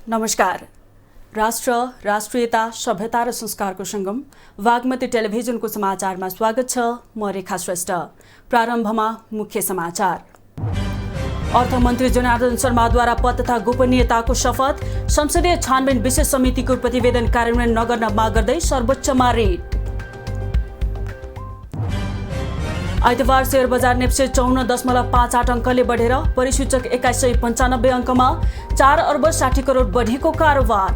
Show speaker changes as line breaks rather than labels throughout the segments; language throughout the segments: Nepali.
नमस्कार। राष्ट्र, राष्ट्रियता, सभ्यता र संस्कारको संगम वाग्मती टेलिभिजनको समाचारमा स्वागत छ। म रेखा श्रेष्ठ। प्रारम्भमा मुख्य समाचार। अर्थमन्त्री जनार्दन शर्माद्वारा पद तथा गोपनीयताको शपथ। संसदीय छानबिन विशेष समितिको प्रतिवेदन कार्यान्वयन नगर्न माग गर्दै सर्वोच्चमा रिट। आइतबार शेयर बजार नेप्से 54.58 अङ्कले बढेर परिसूचक 2195 अङ्कमा 4 अर्ब 60 करोड बढेको कारोबार।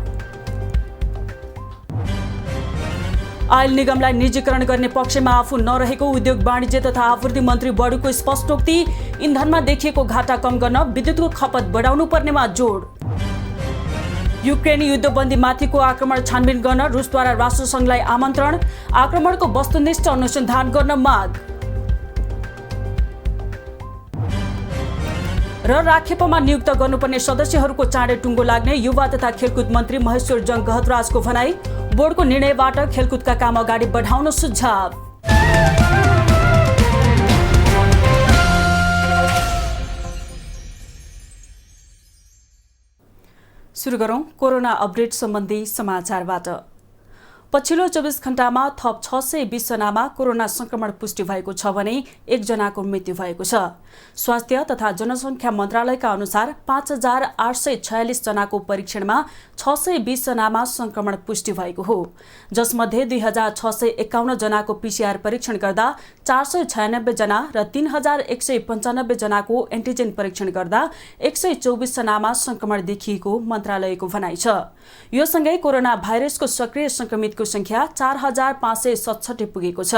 आयल निगमलाई निजीकरण गर्ने पक्षमा आफू नरहेको उद्योग वाणिज्य तथा आपूर्ति मन्त्री बडुको स्पष्टोक्ति। इन्धनमा देखिएको घाटा कम गर्न विद्युतको खपत बढाउनु पर्नेमा जोड। युक्रेनी युद्धबन्दीमाथिको आक्रमण छानबिन गर्न रुसद्वारा राष्ट्रसङ्घलाई आमन्त्रण। आक्रमणको वस्तुनिष्ठ अनुसन्धान गर्न माग। र राखेपमा नियुक्त गर्नुपर्ने सदस्यहरूको चाँडै टुङ्गो लाग्ने युवा तथा खेलकुद मन्त्री महेश्वर जङ गहतराजको भनाई। बोर्डको निर्णयबाट खेलकुदका काम अगाडि बढाउन सुझाव। सुरु गरौं कोरोना अपडेट सम्बन्धी समाचारबाट। पछिल्लो 24 घण्टामा थप 620 जनामा कोरोना संक्रमण पुष्टि भएको छ भने 1 जनाको मृत्यु भएको छ। स्वास्थ्य तथा जनसङ्ख्या मन्त्रालयका अनुसार 5846 जनाको परीक्षणमा 620 जनामा संक्रमण पुष्टि भएको हो, जसमध्ये 2651 जनाको पीसीआर परीक्षण गर्दा 496 जना र 3195 जनाको एन्टिजेन परीक्षण गर्दा 124 जनामा संक्रमण देखिएको मन्त्रालयको भनाइ छ। यो सँगै कोरोना भाइरसको सक्रिय संक्रमितको संख्या 4567 पुगेको छ।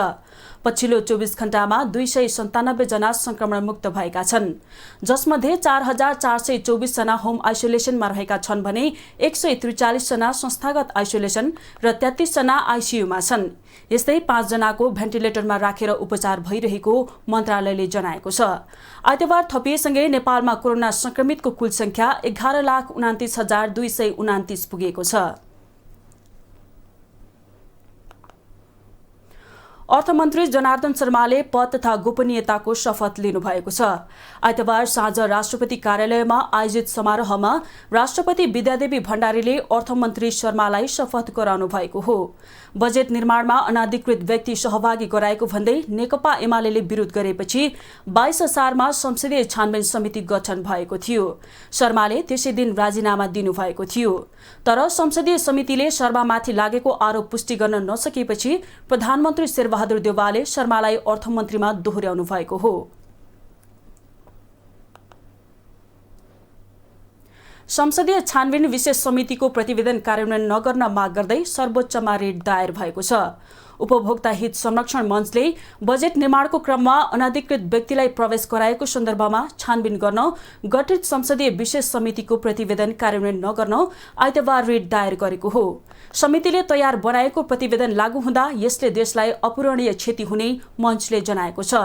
पछिल्लो 24 घण्टामा 297 जना संक्रमण मुक्त भएका छन्, जसमध्ये 4424 जना होम आइसोलेसनमा रहेका छन् भने 143 जना संस्थागत आइसोलेसन र 33 जना आइसियुमा छन्। यस्तै 5 जनाको भेन्टिलेटरमा राखेर उपचार भइरहेको मन्त्रालयले जनाएको छ। आइतबार थपिएसँगै नेपालमा कोरोना संक्रमितको कुल संख्या 11,29,229 पुगेको छ। अर्थमन्त्री जनार्दन शर्माले पद तथा गोपनीयताको शपथ लिनुभएको छ। आइतबार साँझ राष्ट्रपति कार्यालयमा आयोजित समारोहमा राष्ट्रपति विद्यादेवी भण्डारीले अर्थमन्त्री शर्मालाई शपथ गराउनु भएको हो। बजेट निर्माणमा अनाधिकृत व्यक्ति सहभागी गराएको भन्दै नेकपा एमाले विरोध गरेपछि 22 असारमा संसदीय छानबिन समिति गठन भएको थियो। शर्माले त्यसै दिन राजीनामा दिनुभएको थियो, तर संसदीय समितिले शर्मामाथि लागेको आरोप पुष्टि गर्न नसकेपछि प्रधानमन्त्री शेरबहादुर देउवाले शर्मालाई अर्थमन्त्रीमा दोहोर्याउनु भएको हो। संसदीय छानबिन विशेष समितिको प्रतिवेदन कार्यान्वयन नगर्न माग गर्दै सर्वोच्चमा रिट दायर भएको छ। उपभोक्ता हित संरक्षण मञ्चले बजेट निर्माणको क्रममा अनाधिकृत व्यक्तिलाई प्रवेश गराएको सन्दर्भमा छानबिन गर्न गठित संसदीय विशेष समितिको प्रतिवेदन कार्यान्वयन नगर्न आइतबार रिट दायर गरेको हो। समितिले तयार बनाएको प्रतिवेदन लागू हुँदा यसले देशलाई अपूरणीय क्षति हुने मञ्चले जनाएको छ।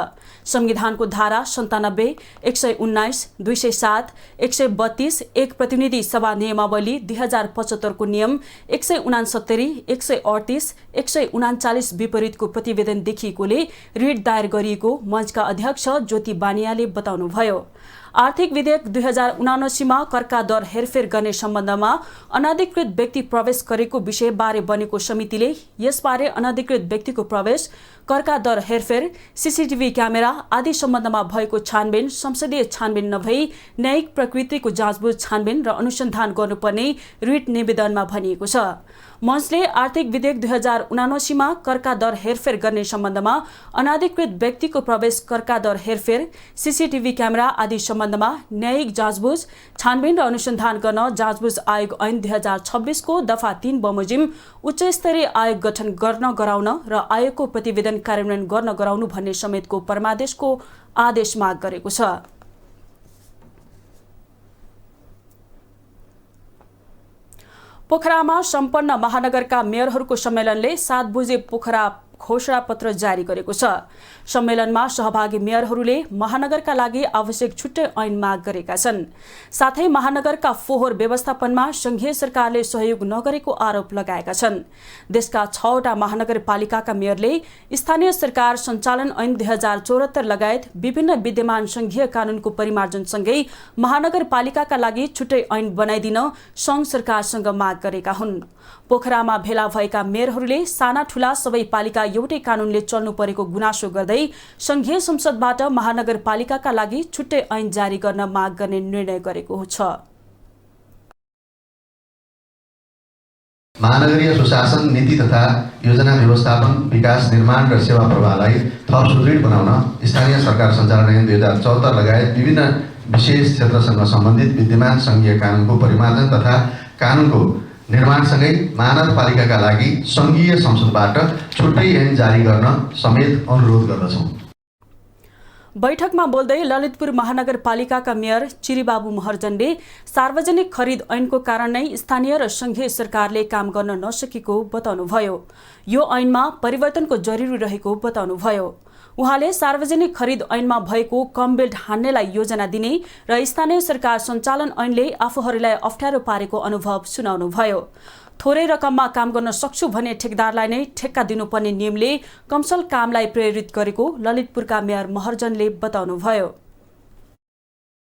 संविधानको धारा 97, 119, 207, 132, एक प्रतिनिधि सभा नियमावली 2075 को नियम 169, 138, 139 विपरीतको प्रतिवेदन देखिएकोले रिट दायर गरिएको मञ्चका अध्यक्ष ज्योति बानियाले बताउनुभयो। आर्थिक विधेयक 2079 मा करका दर हेरफेर गर्ने सम्बन्धमा अनाधिकृत व्यक्ति प्रवेश गरेको विषयबारे बनेको समितिले यसबारे अनाधिकृत व्यक्तिको प्रवेश, करका दर हेरफेर, सीसीटीभी क्यामेरा आदि सम्बन्धमा भएको छानबिन संसदीय छानबिन नभई न्यायिक प्रकृतिको जाँचबुझ छानबिन र अनुसन्धान गर्नुपर्ने रिट निवेदनमा भनिएको छ। मञ्चले आर्थिक विधेयक 2079 मा करका दर हेरफेर गर्ने सम्बन्धमा अनाधिकृत व्यक्तिको प्रवेश, करका दर हेरफेर, सीसीटीभी क्यामेरा आदि सम्बन्धमा न्यायिक जाँचबुझ छानबिन र अनुसन्धान गर्न जाँचबुझ आयोग ऐन 2026 को दफा 3 बमोजिम उच्च स्तरीय आयोग गठन गर्न गराउन र आयोगको प्रतिवेदन कार्यान्वयन गर्न गराउनु भन्ने समेतको परमादेशको आदेश माग गरेको छ। पोखरामा सम्पन्न महानगरका मेयरहरूको सम्मेलनले 7 बुझे पोखरा घोषणापत्र जारी गरेको छ। सम्मेलनमा सहभागी मेयरहरूले महानगरका लागि आवश्यक छुट्टै ऐन माग गरेका छन्। साथै महानगरका फोहोर व्यवस्थापनमा संघीय सरकारले सहयोग नगरेको आरोप लगाएका छन्। देशका 6वटा महानगरपालिकाका मेयरले स्थानीय सरकार सञ्चालन ऐन 2074 लगायत विभिन्न विद्यमान संघीय कानूनको परिमार्जनसँगै महानगरपालिकाका लागि छुट्टै ऐन बनाइदिन संघ सरकारसँग माग गरेका हुन्। पोखरामा भेला भएका मेयरहरूले साना ठूला सबै पालिका एउटै कानूनले चल्नु परेको गुनासो गर्दै संघीय संसदबाट महानगरपालिकाका लागि छुट्टै ऐन जारी गर्न माग गर्ने निर्णय गरेको छ।
महानगरीय सुशासन नीति तथा योजना व्यवस्थापन, विकास, निर्माण र सेवा प्रवाहलाई थप सुदृढ बनाउन स्थानीय सरकार सञ्चालन ऐन 2074 लगायत विभिन्न विशेष क्षेत्रसँग सम्बन्धित विद्यमान संघीय कानूनको परिमार्जन तथा कानूनको निर्माणसँगै महानगरपालिकाका लागि संघीय संसदबाट छुट्टै ऐन जारी गर्न समेत अनुरोध गर्दछौँ।
बैठकमा बोल्दै ललितपुर महानगरपालिकाका मेयर चिरीबाबु महर्जनले सार्वजनिक खरिद ऐनको कारण नै स्थानीय र संघीय सरकारले काम गर्न नसकेको बताउनुभयो। यो ऐनमा परिवर्तनको जरुरी रहेको बताउनुभयो। उहाँले सार्वजनिक खरिद ऐनमा भएको कम बेल्ट हान्नेलाई योजना दिने र स्थानीय सरकार सञ्चालन ऐनले आफूहरूलाई अप्ठ्यारो पारेको अनुभव सुनाउनुभयो। थोरै रकममा काम गर्न सक्छु भने ठेकदारलाई नै ठेक्का दिनुपर्ने नियमले कमसल कामलाई प्रेरित गरेको ललितपुरका मेयर महर्जनले बताउनुभयो।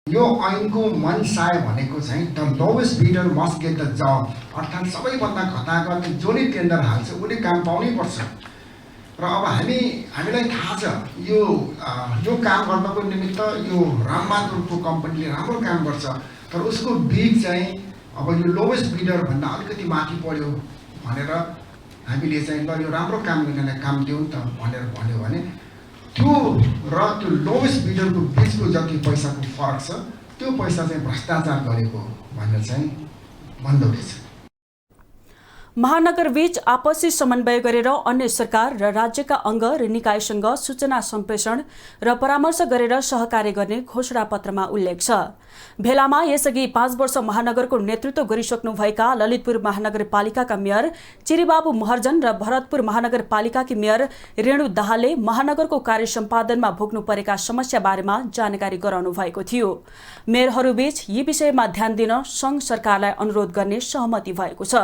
यो ऐनको मनसाय भनेको चाहिँ the lowest bidder must get the job, अर्थात् सबैभन्दा घटाघट जो नै टेन्डर हाल्छ उसले काम पाउनै पर्छ। र अब हामीलाई थाहा छ यो काम गर्नको निमित्त यो रामबहादुरको कम्पनीले राम्रो काम गर्छ, तर उसको बिड चाहिँ अब यो लोवेस्ट बिडर भन्दा अलिकति माथि पर्यो भनेर हामीले चाहिँ ल यो राम्रो काम गर्नेलाई काम दिउँ त भनेर भन्यो भने त्यो र त्यो लोवेस्ट बिडरको बिचको जति पैसाको फरक छ त्यो पैसा चाहिँ भ्रष्टाचार गरेको भनेर चाहिँ भन्दैछ।
महानगरबीच आपसी समन्वय गरेर अन्य सरकार र राज्यका अङ्ग र निकायसँग सूचना सम्प्रेषण र परामर्श गरेर सहकार्य गर्ने घोषणापत्रमा उल्लेख छ। भेलामा यसअघि 5 वर्ष महानगरको नेतृत्व गरिसक्नुभएका ललितपुर महानगरपालिकाका मेयर चिरीबाबु महर्जन र भरतपुर महानगरपालिकाकी मेयर रेणु दाहालले महानगरको कार्य सम्पादनमा भोग्नु परेका समस्या बारेमा जानकारी गराउनु भएको थियो। मेयरहरूबीच यी विषयमा ध्यान दिन संघ सरकारलाई अनुरोध गर्ने सहमति भएको छ।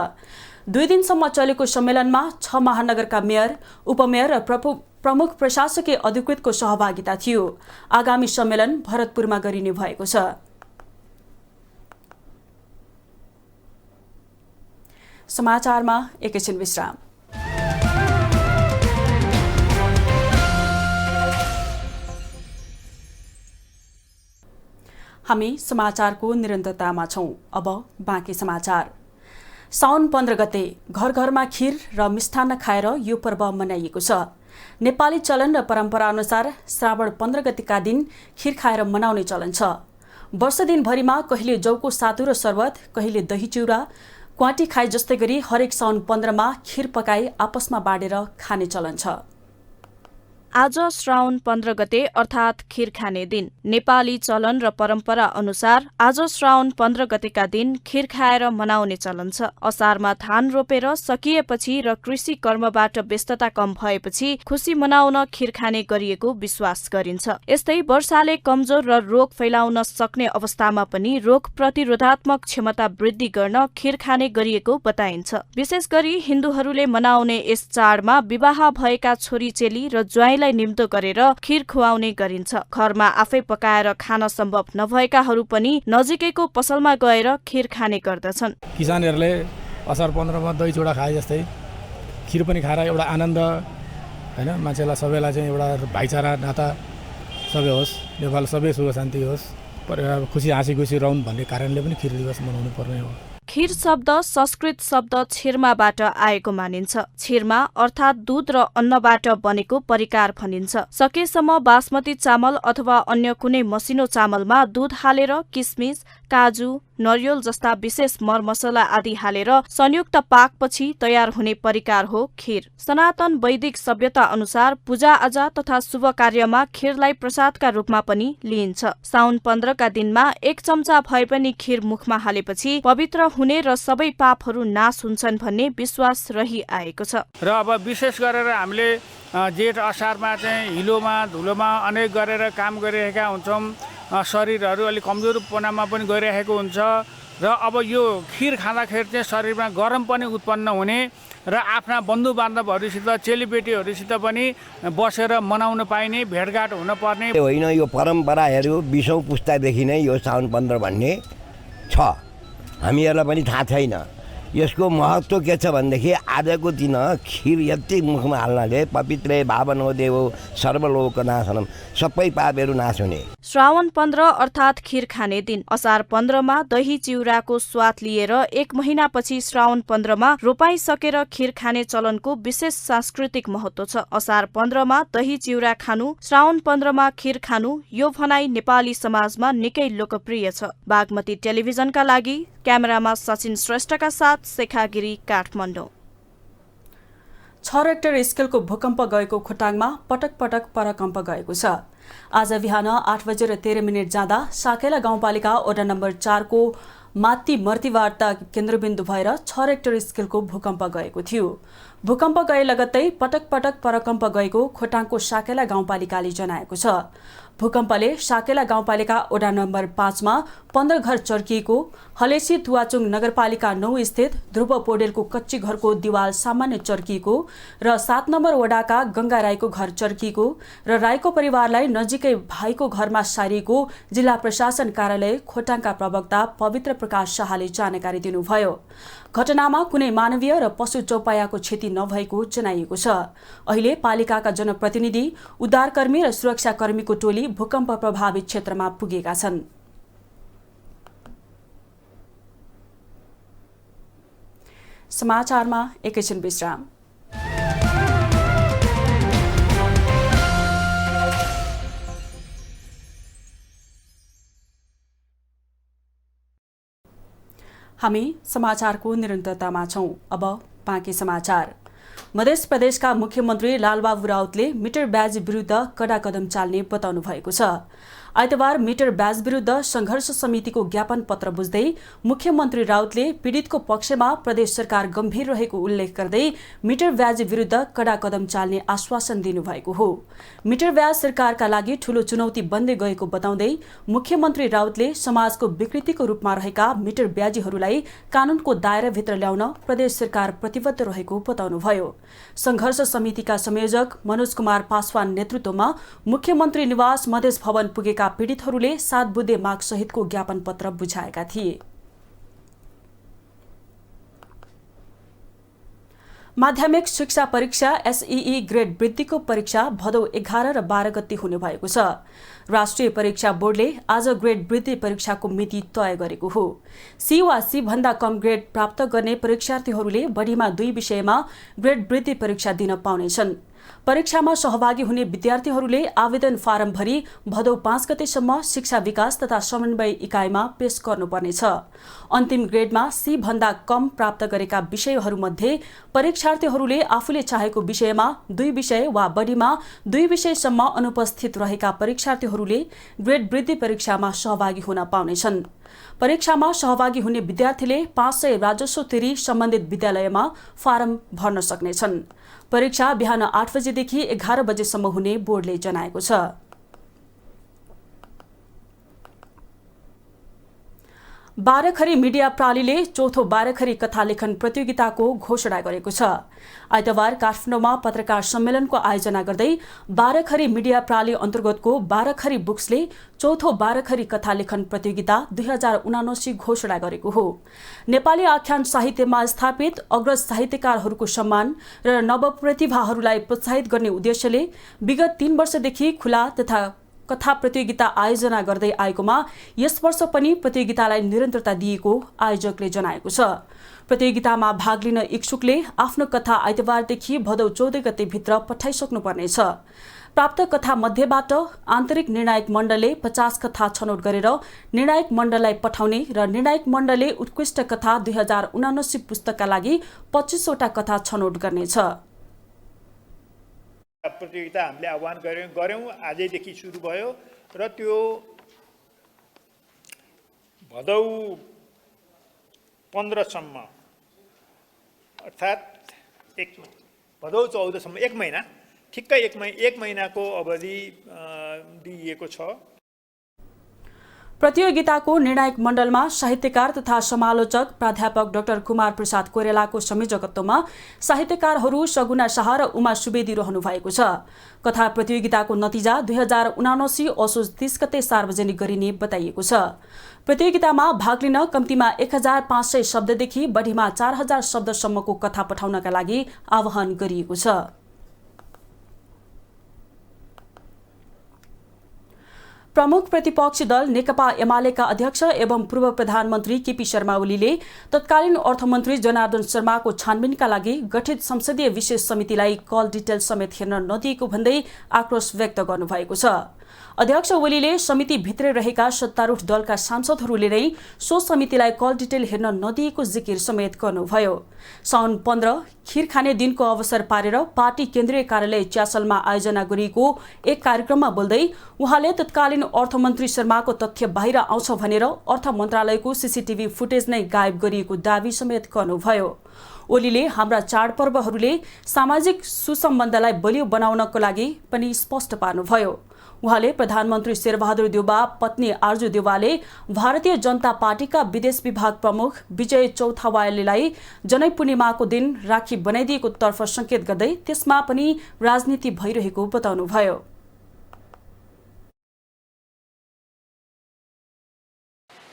2 दिनसम्म चलेको सम्मेलनमा 6 महानगरका मेयर, उपमेयर र प्रमुख प्रशासकीय अधिकृतको सहभागिता थियो। आगामी सम्मेलन भरतपुरमा गरिने भएको छ। समाचारमा एकैछिन विश्राम। हामी समाचारको निरन्तरतामा छौं। अब बाँकी समाचार। साउन 15 गते घर घरमा खीर र मिष्ठान्न खाएर यो पर्व मनाइएको छ। नेपाली चलन र परम्परा अनुसार श्रावण 15 गतेका दिन खीर खाएर मनाउने चलन छ। वर्ष दिनभरिमा कहिले जौको सातु र शरबत, कहिले दही चिउरा, क्वाटी खाए जस्तै गरी हरेक साउन 15 मा खीर पकाई आपसमा बाँडेर खाने चलन छ।
आज श्रावण 15 गते अर्थात् खीर खाने दिन। नेपाली चलन र परम्परा अनुसार आज श्रावण 15 गतेका दिन खीर खाएर मनाउने चलन छ। असारमा धान रोपेर सकिएपछि र कृषि कर्मबाट व्यस्तता कम भएपछि खुशी मनाउन खीर खाने गरिएको विश्वास गरिन्छ। यस्तै वर्षाले कमजोर र रोग फैलाउन सक्ने अवस्थामा पनि रोग प्रतिरोधात्मक क्षमता वृद्धि गर्न खीर खाने गरिएको बताइन्छ। विशेष गरी हिन्दूहरूले मनाउने यस चाडमा विवाह भएका छोरीचेली र ज्वाइँ निम्तो गरेर खीर खुवाउने गरिन्छ। घरमा आफै पकाएर खान सम्भव नभएकाहरू पनि नजिकैको पसलमा गएर खीर खाने गर्दछन्।
किसानहरूले असार 15 मा दही चिउरा खाए जस्तै खीर पनि खाएर एउटा आनन्द हैन, मान्छेलाई सबैलाई चाहिँ एउटा भाइचारा नाता सबै होस्, नेपाल सबै सुख शान्ति होस्, परिवार खुसी हाँसी खुसी रहन् भन्ने कारणले पनि खीर दिवस मनाउनु पर्ने हो।
खीर शब्द संस्कृत शब्द छिर्माबाट आएको मानिन्छ। छिर्मा अर्थात् दूध र अन्नबाट बनेको परिकार भनिन्छ। सकेसम्म बासमती चामल अथवा अन्य कुनै मसिनो चामलमा दूध हालेर किसमिस, काजु, नरिवल जस्ता विशेष मरमसला आदि हालेर संयुक्त पाकपछि तयार हुने परिकार हो खीर। सनातन वैदिक सभ्यता अनुसार पूजाआजा तथा शुभ कार्यमा खीरलाई प्रसादका रूपमा पनि लिइन्छ। साउन 15 का दिनमा 1 चम्चा भए पनि खीर मुखमा हालेपछि पवित्र हुने र सबै पापहरू नाश हुन्छन् भन्ने विश्वास रहिआएको छ।
र अब विशेष गरेर हामीले जेठ असारमा चाहिँ हिलोमा धुलोमा अनेक गरेर काम गरिरहेका हुन्छौँ। शरीरहरू अलिक कमजोरपनामा पनि गइरहेको हुन्छ र अब यो खिर खाँदाखेरि चाहिँ शरीरमा गरम पनि उत्पन्न हुने र आफ्ना बन्धु बान्धवहरूसित चेलीबेटीहरूसित पनि बसेर मनाउन पाइने, भेटघाट हुन पर्ने
होइन। यो परम्पराहरू 20औं पुस्तादेखि नै यो साउन 15 भन्ने छ, हामीहरूलाई पनि थाहा छैन। यसको महत्त्व के छ भनेदेखि आजको दिन खिर यति मुखमा हाल्नाले पवित्र भावनो देव सर्वलोकनाशनम, सबै पापहरू नाश हुने।
श्रावण 15 अर्थात् खिर खाने दिन। असार 15मा दही चिउराको स्वाद लिएर 1 महिनापछि श्रावण 15मा रोपाई सकेर खिर खाने चलनको विशेष सांस्कृतिक महत्त्व छ। असार 15मा दही चिउरा खानु, श्रावण 15मा खिर खानु, यो भनाइ नेपाली समाजमा निकै लोकप्रिय छ। बागमती टेलिभिजनका लागि क्यामेरामा सचिन श्रेष्ठका साथ शेखा गिरी, काठमाडौँ।
6 रेक्टर स्केलको भूकम्प गएको खोटाङमा पटक पटक परकम्प गएको छ। आज बिहान 8:13 जाँदा साकेला गाउँपालिका वडा नम्बर 4 को माथि मर्तिवार्ता केन्द्रबिन्दु भएर 6 रेक्टर स्केलको भूकम्प गएको थियो। भूकम्प गए लगत्तै पटक पटक परकम्प गएको खोटाङको साकेला गाउँपालिकाले जनाएको छ। भूकम्पले साकेला गाउँपालिका वडा नम्बर 5 मा 15 घर चर्किएको, हलेसी तुवाचुङ नगरपालिका 9 स्थित ध्रुव पौडेलको कच्ची घरको दिवाल सामान्य चर्किएको र 7 नम्बर वडाका गंगा राईको घर चर्किएको र राईको परिवारलाई नजिकै भाइको घरमा सारिएको जिल्ला प्रशासन कार्यालय खोटाङका प्रवक्ता पवित्र प्रकाश शाहले जानकारी दिनुभयो। घटनामा कुनै मानवीय र पशु चौपायाको क्षति नभएको जनाइएको छ। अहिले पालिकाका जनप्रतिनिधि, उद्धारकर्मी र सुरक्षाकर्मीको टोली भूकम्प प्रभावित क्षेत्रमा पुगेका छन्। समाचारमा एकैछिन विश्राम। हामी समाचारको निरन्तरतामा छौं। अब बाँकी समाचार। मध्य प्रदेशका मुख्यमन्त्री लालबाबु राउतले मिटर ब्याज विरुद्ध कडा कदम चाल्ने बताउनु भएको छ। आइतबार मिटर ब्याज विरुद्ध संघर्ष समितिको ज्ञापन पत्र बुझ्दै मुख्यमन्त्री राउतले पीडितको पक्षमा प्रदेश सरकार गम्भीर रहेको उल्लेख गर्दै मिटर ब्याज विरुद्ध कडा कदम चाल्ने आश्वासन दिनुभएको हो। मिटर ब्याज सरकारका लागि ठूलो चुनौती बन्दै गएको बताउँदै मुख्यमन्त्री राउतले समाजको विकृतिको रूपमा रहेका मिटर ब्याजीहरूलाई कानूनको दायराभित्र ल्याउन प्रदेश सरकार प्रतिबद्ध रहेको बताउनुभयो। संघर्ष समितिका संयोजक मनोज कुमार पासवान नेतृत्वमा मुख्यमन्त्री निवास मधेस भवन पुगेका पीडितहरूले 7 बुँदे माग सहितको ज्ञापन पत्र बुझाएका थिए। माध्यमिक शिक्षा परीक्षा एसईई ग्रेड वृद्धिको परीक्षा भदौ 11 र 12 गते हुने भएको छ। राष्ट्रिय परीक्षा बोर्डले आज ग्रेड वृद्धि परीक्षाको मिति तय गरेको हो। सी वा सी भन्दा कम ग्रेड प्राप्त गर्ने परीक्षार्थीहरूले बढीमा 2 विषयमा ग्रेड वृद्धि परीक्षा दिन पाउनेछन्। परीक्षामा सहभागी हुने विद्यार्थीहरूले आवेदन फारम भरी भदौ 5 गतेसम्म शिक्षा विकास तथा समन्वय इकाइमा पेश गर्नुपर्नेछ। अन्तिम ग्रेडमा सी भन्दा कम प्राप्त गरेका विषयहरूमध्ये परीक्षार्थीहरूले आफूले चाहेको विषयमा 2 विषय वा बढीमा 2 विषयसम्म अनुपस्थित रहेका परीक्षार्थीहरूले ग्रेड वृद्धि परीक्षामा सहभागी हुन पाउनेछन्। परीक्षामा सहभागी हुने विद्यार्थीले 500 राजस्व तिरी सम्बन्धित विद्यालयमा फारम भर्न सक्नेछन्। परीक्षा बिहान 8 बजेदेखि 11 बजेसम्म हुने बोर्डले जनाएको छ। बाह्रखरी मिडिया प्रालीले चौथो बाह्रखरी कथा लेखन प्रतियोगिताको घोषणा गरेको छ। आइतबार काठमाडौँमा पत्रकार सम्मेलनको आयोजना गर्दै बाह्रखरी मिडिया प्राली अन्तर्गतको बाह्रखरी बुक्सले चौथो बाह्रखरी कथा लेखन प्रतियोगिता 2079 घोषणा गरेको हो। नेपाली आख्यान साहित्यमा स्थापित अग्रज साहित्यकारहरूको सम्मान र नवप्रतिभाहरूलाई प्रोत्साहित गर्ने उद्देश्यले विगत 3 वर्षदेखि खुला तथा कथा प्रतियोगिता आयोजना गर्दै आएकोमा यस वर्ष पनि प्रतियोगितालाई निरन्तरता दिएको आयोजकले जनाएको छ। प्रतियोगितामा भाग लिन इच्छुकले आफ्नो कथा आइतबारदेखि भदौ 14 गते भित्र पठाइसक्नुपर्नेछ। प्राप्त कथा मध्येबाट आन्तरिक निर्णायक मण्डलले 50 कथा छनौट गरेर निर्णायक मण्डललाई पठाउने र निर्णायक मण्डलले उत्कृष्ट कथा 2079 पुस्तकका लागि 25 वटा कथा छनौट गर्नेछ।
प्रतियोगिता हामीले आह्वान गर्यौं आजैदेखि सुरु भयो र त्यो भदौ 15 सम्म अर्थात् भदौ 14 सम्म 1 महिना ठिक्कै एक महिनाको अवधि दिइएको छ।
प्रतियोगिताको निर्णायक मण्डलमा साहित्यकार तथा समालोचक प्राध्यापक डाक्टर कुमार प्रसाद कोइरालाको संयोजकत्वमा साहित्यकारहरू सगुना शाह र उमा सुवेदी रहनु भएको छ। कथा प्रतियोगिताको नतिजा 2079 असोज 30 गते सार्वजनिक गरिने बताइएको छ। प्रतियोगितामा भाग लिन कम्तीमा 1500 शब्ददेखि बढीमा 4000 शब्दसम्मको कथा पठाउनका लागि आह्वान गरिएको छ। प्रमुख प्रतिपक्षी दल नेकपा एमालेका अध्यक्ष एवं पूर्व प्रधानमन्त्री केपी शर्मा ओलीले तत्कालीन अर्थमन्त्री जनार्दन शर्माको छानबिनका लागि गठित संसदीय विशेष समितिलाई कल डिटेल समेत हेर्न नदिएको भन्दै आक्रोश व्यक्त गर्नुभएको छ। अध्यक्ष ओलीले समितिभित्रै रहेका सत्तारूढ दलका सांसदहरूले नै सो समितिलाई कल डिटेल हेर्न नदिएको जिकिर समेत गर्नुभयो। साउन 15 खीर खाने दिनको अवसर पारेर पार्टी केन्द्रीय कार्यालय च्यासलमा आयोजना गरिएको एक कार्यक्रममा बोल्दै उहाँले तत्कालीन अर्थमन्त्री शर्माको तथ्य बाहिर आउँछ भनेर अर्थ मन्त्रालयको सीसीटीभी फुटेज नै गायब गरिएको दावी समेत गर्नुभयो। ओलीले हाम्रा चाडपर्वहरूले सामाजिक सुसम्बन्धलाई बलियो बनाउनको लागि पनि स्पष्ट पार्नुभयो। उहाँले प्रधानमन्त्री शेरबहादुर देउबा पत्नी आर्जु देउवाले भारतीय जनता पार्टीका विदेश विभाग प्रमुख विजय चौथावालेलाई जनै पूर्णिमाको दिन राखी बनाइदिएको तर्फ संकेत गर्दै त्यसमा पनि राजनीति भइरहेको बताउनुभयो।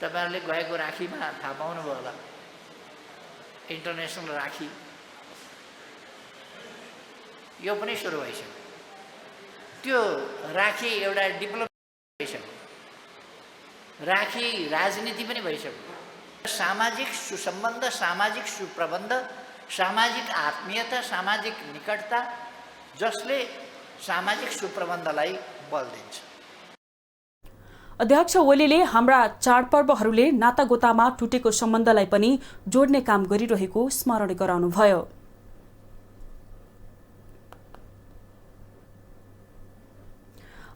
तपाईहरुले गएको राखीमा थाहा पाउनुभयो होला, इन्टरनेसनल राखी यो पनि सुरु भइसक्यो। त्यो राखी एउटा डिप्लोमेसी भइसक्यो, राखी राजनीति पनि भइसक्यो। सामाजिक सुसम्बन्ध, सामाजिक सुप्रबन्ध, सामाजिक आत्मीयता, सामाजिक निकटता जसले सामाजिक सुप्रबन्धलाई बल दिन्छ।
अध्यक्ष ओलीले हाम्रा चाडपर्वहरूले नातागोतामा टुटेको सम्बन्धलाई पनि जोड्ने काम गरिरहेको स्मरण गराउनुभयो।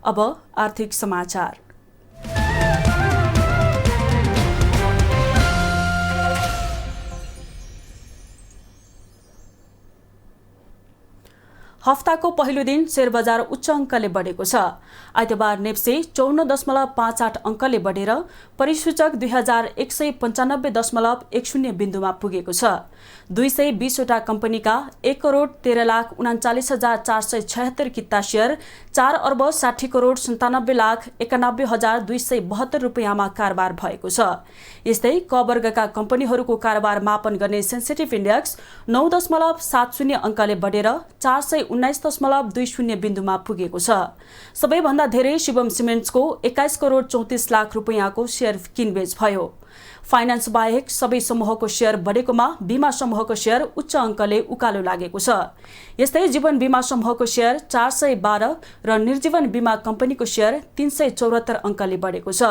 अब आर्थिक समाचार। हप्ताको पहिलो दिन शेयर बजार उच्च अङ्कले बढेको छ। आइतबार नेप्से 54.58 अङ्कले बढेर परिसूचक 2195.10 बिन्दुमा पुगेको छ। 220 वटा कम्पनीका 1,13,39,476 किता शेयर 4,60,97,91,272 रुपियाँमा कारोबार भएको छ। यस्तै क वर्गका कम्पनीहरूको कारोबार मापन गर्ने सेन्सिटिभ इन्डेक्स 9.70 अङ्कले बढेर 419.20 बिन्दुमा पुगेको छ। सबैभन्दा धेरै शिवम सिमेन्ट्सको 21,34,00,000 रुपियाँको शेयर किनबेच भयो। फाइनान्स बाहेक सबै समूहको शेयर बढेकोमा बीमा समूहको शेयर उच्च अङ्कले उकालो लागेको छ। यस्तै जीवन बीमा समूहको शेयर 412 र निर्जीवन बीमा कम्पनीको शेयर 374 अङ्कले बढेको छ।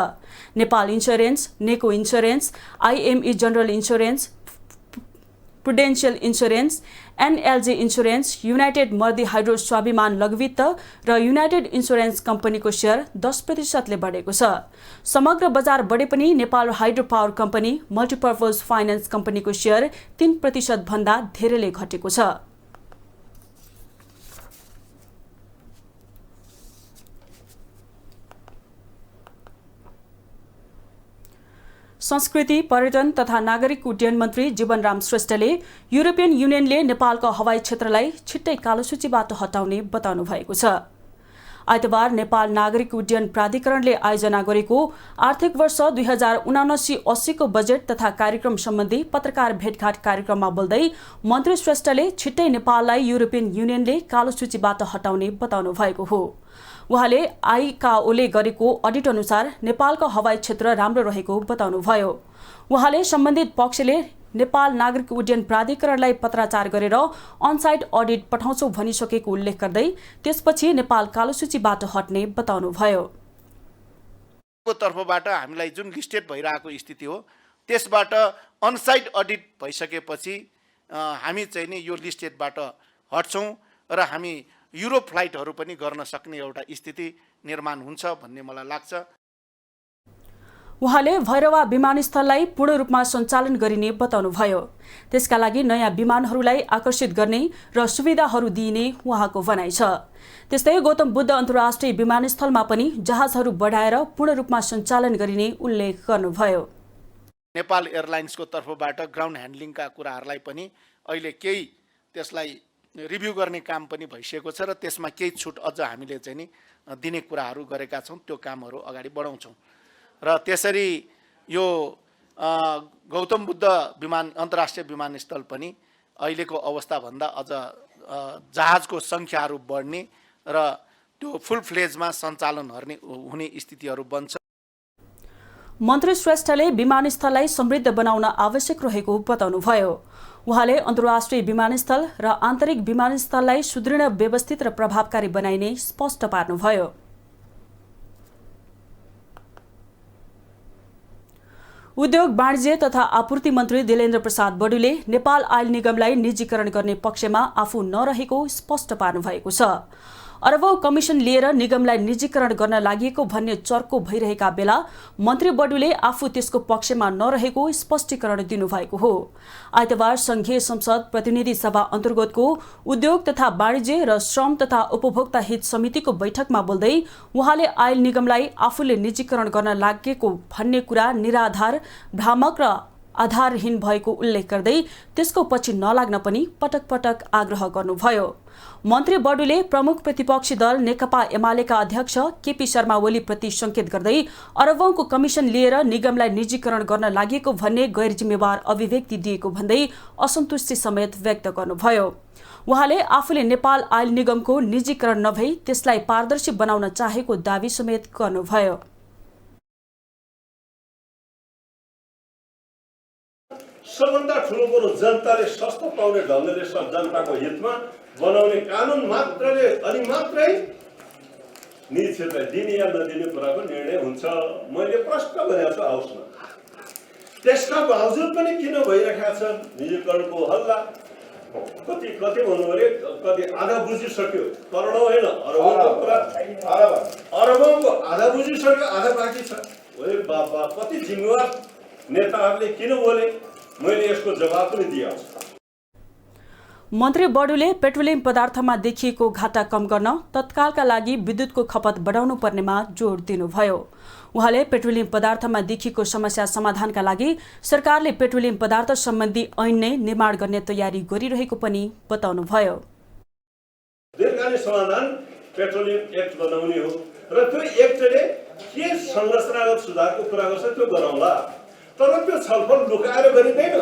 Nepal insurance, Neco insurance, IME general insurance, prudential insurance, NLG insurance, united Mardi hydro Swabhiman Laghubitta र युनाइटेड इन्स्योरेन्स कम्पनीको शेयर 10% बढेको छ। समग्र बजार बढे पनि Nepal hydro power company, multipurpose finance कम्पनीको शेयर 3% भन्दा धेरैले घटेको छ। संस्कृति, पर्यटन तथा नागरिक उड्डयन मन्त्री जीवनराम श्रेष्ठले युरोपियन युनियनले नेपालको हवाई क्षेत्रलाई छिट्टै कालो सूचीबाट हटाउने बताउनु भएको छ। आइतबार नेपाल नागरिक उड्डयन प्राधिकरणले आयोजना गरेको आर्थिक वर्ष 2079-80 को बजेट तथा कार्यक्रम सम्बन्धी पत्रकार भेटघाट कार्यक्रममा बोल्दै मन्त्री श्रेष्ठले छिट्टै नेपाललाई युरोपियन युनियनले कालो सूचीबाट हटाउने बताउनु भएको हो। उहाँले आइकाओले गरेको अडिट अनुसार नेपालको हवाई क्षेत्र राम्रो रहेको बताउनुभयो। उहाँले सम्बन्धित पक्षले नेपाल नागरिक उड्डयन प्राधिकरणलाई पत्राचार गरेर अनसाइट अडिट पठाउँछौ भनिसकेको उल्लेख गर्दै त्यसपछि नेपाल कालो सूचीबाट हट्ने बताउनुभयो।
तर्फबाट हामीलाई जुन लिस्टेड भइरहेको स्थिति हो त्यसबाट अनसाइट अडिट भइसकेपछि हामी चाहिँ नि यो लिस्टेडबाट हट्छौँ र हामी युरोप फ्लाइटहरू पनि गर्न सक्ने एउटा स्थिति निर्माण हुन्छ भन्ने मलाई लाग्छ।
उहाँले भैरवा विमानस्थललाई पूर्ण रूपमा सञ्चालन गरिने बताउनुभयो। त्यसका लागि नयाँ विमानहरूलाई आकर्षित गर्ने र सुविधाहरू दिइने उहाँको भनाइ छ। त्यस्तै गौतम बुद्ध अन्तर्राष्ट्रिय विमानस्थलमा पनि जहाजहरू बढाएर पूर्ण रूपमा सञ्चालन गरिने उल्लेख गर्नुभयो।
नेपाल एयरलाइन्सको तर्फबाट ग्राउन्ड ह्यान्डलिङका कुराहरूलाई पनि अहिले केही त्यसलाई रिभ्यू गर्ने काम पनि भइसकेको छ र त्यसमा केही छुट अझ हामीले चाहिँ नि दिने कुराहरू गरेका छौँ। त्यो कामहरू अगाडि बढाउँछौँ र त्यसरी यो गौतम बुद्ध अन्तर्राष्ट्रिय विमानस्थल पनि अहिलेको अवस्थाभन्दा अझ जहाजको सङ्ख्याहरू बढ्ने र त्यो फुल फ्लेजमा सञ्चालन हुने स्थितिहरू बन्छ।
मन्त्री श्रेष्ठले विमानस्थललाई समृद्ध बनाउन आवश्यक रहेको बताउनुभयो। उहाँले अन्तर्राष्ट्रिय विमानस्थल र आन्तरिक विमानस्थललाई सुदृढ, व्यवस्थित र प्रभावकारी बनाइने स्पष्ट पार्नुभयो। उद्योग, वाणिज्य तथा आपूर्ति मन्त्री दिलेन्द्र प्रसाद बडुले नेपाल आयल निगमलाई निजीकरण गर्ने पक्षमा आफू नरहेको स्पष्ट पार्नुभएको छ। अरबौं कमिसन लिएर निगमलाई निजीकरण गर्न लागि भन्ने चर्को भइरहेका बेला मन्त्री बडुले आफू त्यसको पक्षमा नरहेको स्पष्टीकरण दिनुभएको हो। आइतबार संघीय संसद प्रतिनिधि सभा अन्तर्गतको उद्योग तथा वाणिज्य र श्रम तथा उपभोक्ता हित समितिको बैठकमा बोल्दै उहाँले आयल निगमलाई आफूले निजीकरण गर्न लागेको भन्ने कुरा निराधार, भ्रामक र आधारहीन भएको उल्लेख गर्दै त्यसको पछि नलाग्न पनि पटक पटक आग्रह गर्नुभयो। मन्त्री बडुले प्रमुख प्रतिपक्षी दल नेकपा एमालेका अध्यक्ष केपी शर्मा ओली प्रति संकेत गर्दै अरबौंको कमिसन लिएर निगमलाई निजीकरण गर्न लागेको भन्ने गैर जिम्मेवार अभिव्यक्ति दिएको भन्दै असन्तुष्टि समेत व्यक्त गर्नुभयो। उहाँले आफूले नेपाल आयल निगमको निजीकरण नभई त्यसलाई पारदर्शी बनाउन चाहेको दावी समेत गर्नुभयो।
सबभन्दा ठुलो कुरो जनताले सस्तो पाउने ढङ्गले जनताको हितमा बनाउने कानुन मात्रले अनि मात्रै निजी क्षेत्रलाई दिने या नदिने कुराको निर्णय हुन्छ। मैले प्रश्न गरेको छु हाउसमा, त्यसका बावजुद पनि किन भइरहेका छ निजीकरणको हल्ला? कति भन्नु अरे, कति आधा बुझिसक्यो, करोडौं होइन अरबौंको कुरा, अरबौंको आधा बुझिसक्यो, आधा बाँकी छ। ओए बाबा, कति जिम्मेवार नेताहरूले किन बोले? मैले यसको जवाब पनि दिएको छु।
मन्त्री बडुले पेट्रोलियम पदार्थमा देखिएको घाटा कम गर्न तत्कालका लागि विद्युतको खपत बढाउनु पर्नेमा जोड दिनुभयो। उहाँले पेट्रोलियम पदार्थमा देखिएको समस्या समाधानका लागि सरकारले पेट्रोलियम पदार्थ सम्बन्धी ऐन नै निर्माण गर्ने तयारी गरिरहेको पनि बताउनुभयो।
दीर्घकालीन समाधान पेट्रोलियम एक्ट बनाउने हो र त्यो एक्टले के संरचनागत सुधारको कुरा गर्छ त्यो गरौँला, तर त्यो छलफल लुकाएर गरिँदैन।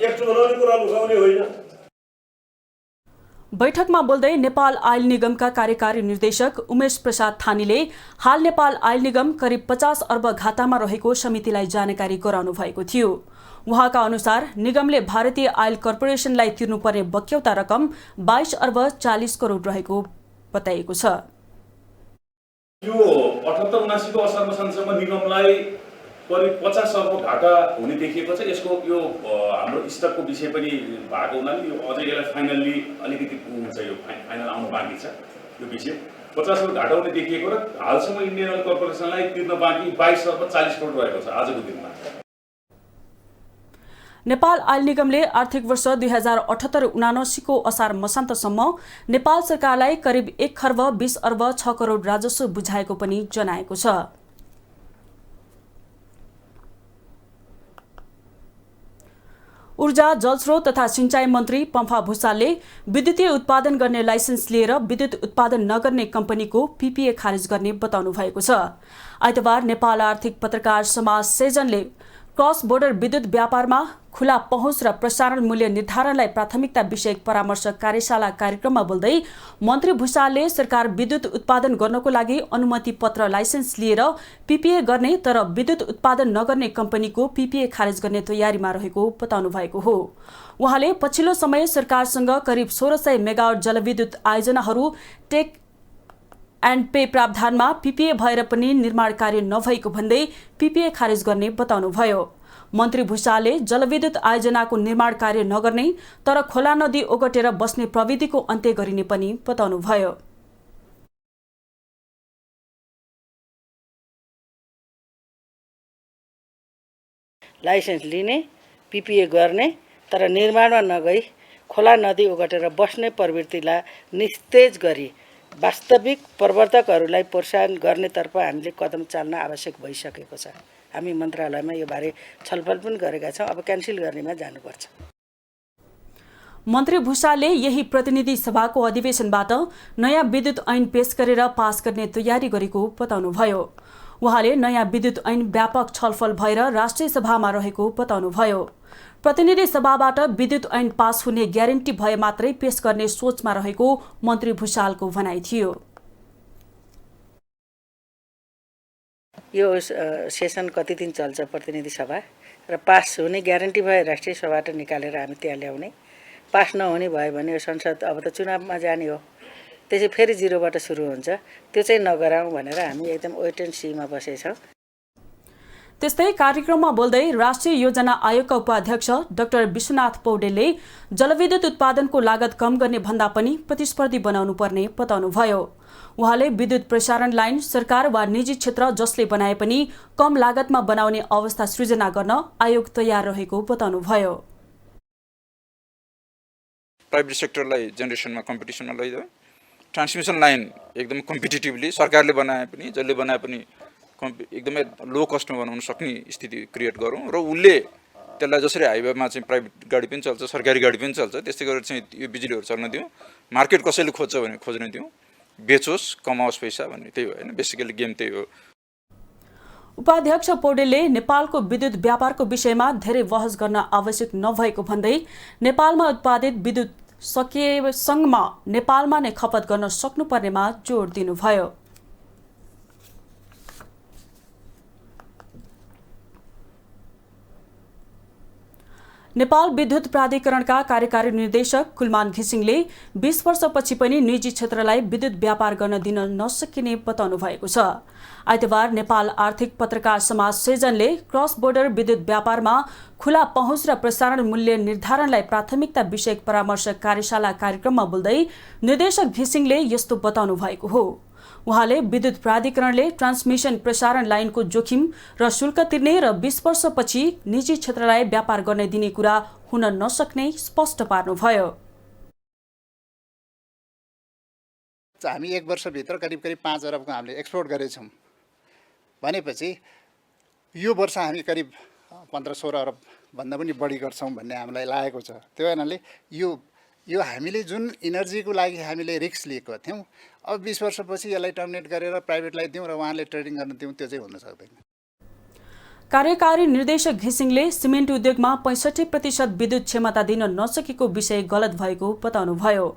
एक्ट बनाउने कुरा लुकाउने होइन।
बैठकमा बोल्दै नेपाल आयल निगमका कार्यकारी निर्देशक उमेश प्रसाद थानीले हाल नेपाल आयल निगम करिब 50 अर्ब घाटामा रहेको समितिलाई जानकारी गराउनु भएको थियो। उहाँका अनुसार निगमले भारतीय आयल कर्पोरेसनलाई तिर्नुपर्ने बक्यौता रकम 22 अर्ब 40 करोड रहेको बताइएको छ।
यो 78-79 को असार मसान्तसम्म निगमलाई करिब 50 अर्ब घाटा हुने देखिएको छ। यसको यो हाम्रो स्टकको विषय पनि भएको हुनाले यो अझै यसलाई फाइनल्ली अलिकति हुन्छ, यो फाइनल आउनु बाँकी छ। यो विषय 50 अर्ब घाटा हुने देखिएको र हालसम्म इन्डियन अयल कर्पोरेसनलाई तिर्न बाँकी 22 अर्ब 40 करोड रहेको छ आजको दिनमा।
नेपाल आयल निगमले आर्थिक वर्ष 2078-79 को असार मसान्तसम्म नेपाल सरकारलाई करिब 1 खर्ब 20 अर्ब 6 करोड राजस्व बुझाएको पनि जनाएको छ। ऊर्जा, जलस्रोत तथा सिंचाई मन्त्री पम्फा भुसालले विद्युतीय उत्पादन गर्ने लाइसेन्स लिएर विद्युत उत्पादन नगर्ने कम्पनीको पीपीए खारेज गर्ने बताउनु भएको छ। आइतबार नेपाल आर्थिक पत्रकार समाज सेजनले क्रस बोर्डर विद्युत व्यापारमा खुला पहुँच र प्रसारण मूल्य निर्धारणलाई प्राथमिकता विषयक परामर्श कार्यशाला कार्यक्रममा बोल्दै मन्त्री भुसालले सरकार विद्युत उत्पादन गर्नको लागि अनुमति पत्र लाइसेन्स लिएर पीपीए गर्ने तर विद्युत उत्पादन नगर्ने कम्पनीको पीपीए खारेज गर्ने तयारीमा रहेको बताउनु भएको हो। उहाँले पछिल्लो समय सरकारसँग करिब 1600 मेगावाट जलविद्युत आयोजनाहरू टेक एन्ड पे प्रावधानमा पीपीए भएर पनि निर्माण कार्य नभएको भन्दै पीपीए खारेज गर्ने बताउनुभयो। मन्त्री भुसालले जलविद्युत आयोजनाको निर्माण कार्य नगर्ने तर खोला नदी ओगटेर बस्ने प्रविधिको अन्त्य गरिने पनि बताउनुभयो।
लाइसेन्स लिने, पिपिए गर्ने, तर निर्माणमा नगई खोला नदी ओगटेर बस्ने प्रवृत्तिलाई निस्तेज गरी वास्तविक प्रवर्तकहरूलाई प्रोत्साहन गर्नेतर्फ हामीले कदम चाल्न आवश्यक भइसकेको छ। हामी मन्त्रालयमा यो बारे छलफल पनि गरेका छौँ। अब क्यान्सल गर्नेमा जानुपर्छ।
मन्त्री भुषालले यही प्रतिनिधि सभाको अधिवेशनबाट नयाँ विद्युत ऐन पेश गरेर पास गर्ने तयारी गरेको बताउनुभयो। उहाँले नयाँ विद्युत ऐन व्यापक छलफल भएर राष्ट्रिय सभामा रहेको बताउनुभयो। प्रतिनिधि सभाबाट विद्युत ऐन पास हुने ग्यारेन्टी भए मात्रै पेश गर्ने सोचमा रहेको मन्त्री भुषालको भनाइ थियो।
यो सेसन कति दिन चल्छ प्रतिनिधि सभा र पास हुने ग्यारेन्टी भए राष्ट्रिय सभाबाट निकालेर हामी त्यहाँ ल्याउने, पास नहुने भयो भने यो संसद अब त चुनावमा जाने हो, त्यसै फेरि जिरोबाट सुरु हुन्छ। त्यो चाहिँ नगराउँ भनेर हामी एकदम वेट एन्ड सीमा बसेछौँ।
त्यस्तै कार्यक्रममा बोल्दै राष्ट्रिय योजना आयोगका उपाध्यक्ष डाक्टर विश्वनाथ पौडेलले जलविद्युत उत्पादनको लागत कम गर्ने भन्दा पनि प्रतिस्पर्धी बनाउनु पर्ने बताउनुभयो। उहाँले विद्युत प्रसारण लाइन सरकार वा निजी क्षेत्र जसले बनाए पनि कम लागतमा बनाउने अवस्था सृजना गर्न आयोग तयार रहेको बताउनुभयो।
प्राइभेट सेक्टरलाई जेनेरेसनमा कम्पिटिसनमा लैजाऊ, ट्रान्समिसन लाइन एकदम कम्पिटिटिभली सरकारले बनाए पनि जसले बनाए पनि एकदमै लो कस्टमा बनाउन सक्ने स्थिति क्रिएट गरौँ र उसले त्यसलाई जसरी हाइवेमा चाहिँ प्राइभेट गाडी पनि चल्छ, सरकारी गाडी पनि चल्छ, त्यस्तै गरेर चाहिँ यो बिजुलीहरू चल्न दिउँ। मार्केट कसैले खोज्छ भने खोज्न दिउँ, बेचोस् कमाओस् पैसा भन्ने त्यही हो हैन, बेसिकली गेम त्यही हो।
उपाध्यक्ष पौडेलले नेपालको विद्युत व्यापारको विषयमा धेरै बहस गर्न आवश्यक नभएको भन्दै नेपालमा उत्पादित विद्युत सकेसम्म नेपालमा नै खपत गर्न सक्नुपर्नेमा जोड दिनुभयो। नेपाल विद्युत प्राधिकरणका कार्यकारी निर्देशक कुलमान घिसिङले 20 वर्षपछि पनि निजी क्षेत्रलाई विद्युत व्यापार गर्न दिन नसकिने बताउनु भएको छ। आइतबार नेपाल आर्थिक पत्रकार समाज सेजनले क्रस बोर्डर विद्युत व्यापारमा खुला पहुँच र प्रसारण मूल्य निर्धारणलाई प्राथमिकता विषयक परामर्श कार्यशाला कार्यक्रममा बोल्दै निर्देशक घिसिङले यस्तो बताउनु भएको हो। उहाँले विद्युत प्राधिकरणले ट्रान्समिसन प्रसारण लाइनको जोखिम र शुल्क तिर्ने र 20 वर्षपछि निजी क्षेत्रलाई व्यापार गर्न दिने कुरा हुन नसक्ने स्पष्ट पार्नुभयो।
हामी 1 वर्षभित्र करिब 5 अरबको हामीले एक्सपोर्ट गरेछौँ भनेपछि यो वर्ष हामी करिब 15-16 अरब भन्दा पनि बढी गर्छौँ भन्ने हामीलाई लागेको छ। त्यो कारणले यो हामीले जुन इनर्जीको लागि हामीले रिस्क लिएको थियौँ, अब 20 वर्षपछि यसलाई टर्मिनेट गरेर प्राइभेटलाई दिउँ र उहाँले ट्रेडिङ गर्न दिउँ, त्यो चाहिँ हुन सक्दैन।
कार्यकारी निर्देशक घिसिङले सिमेन्ट उद्योगमा 65% विद्युत क्षमता दिन नसकेको विषय गलत भएको बताउनुभयो।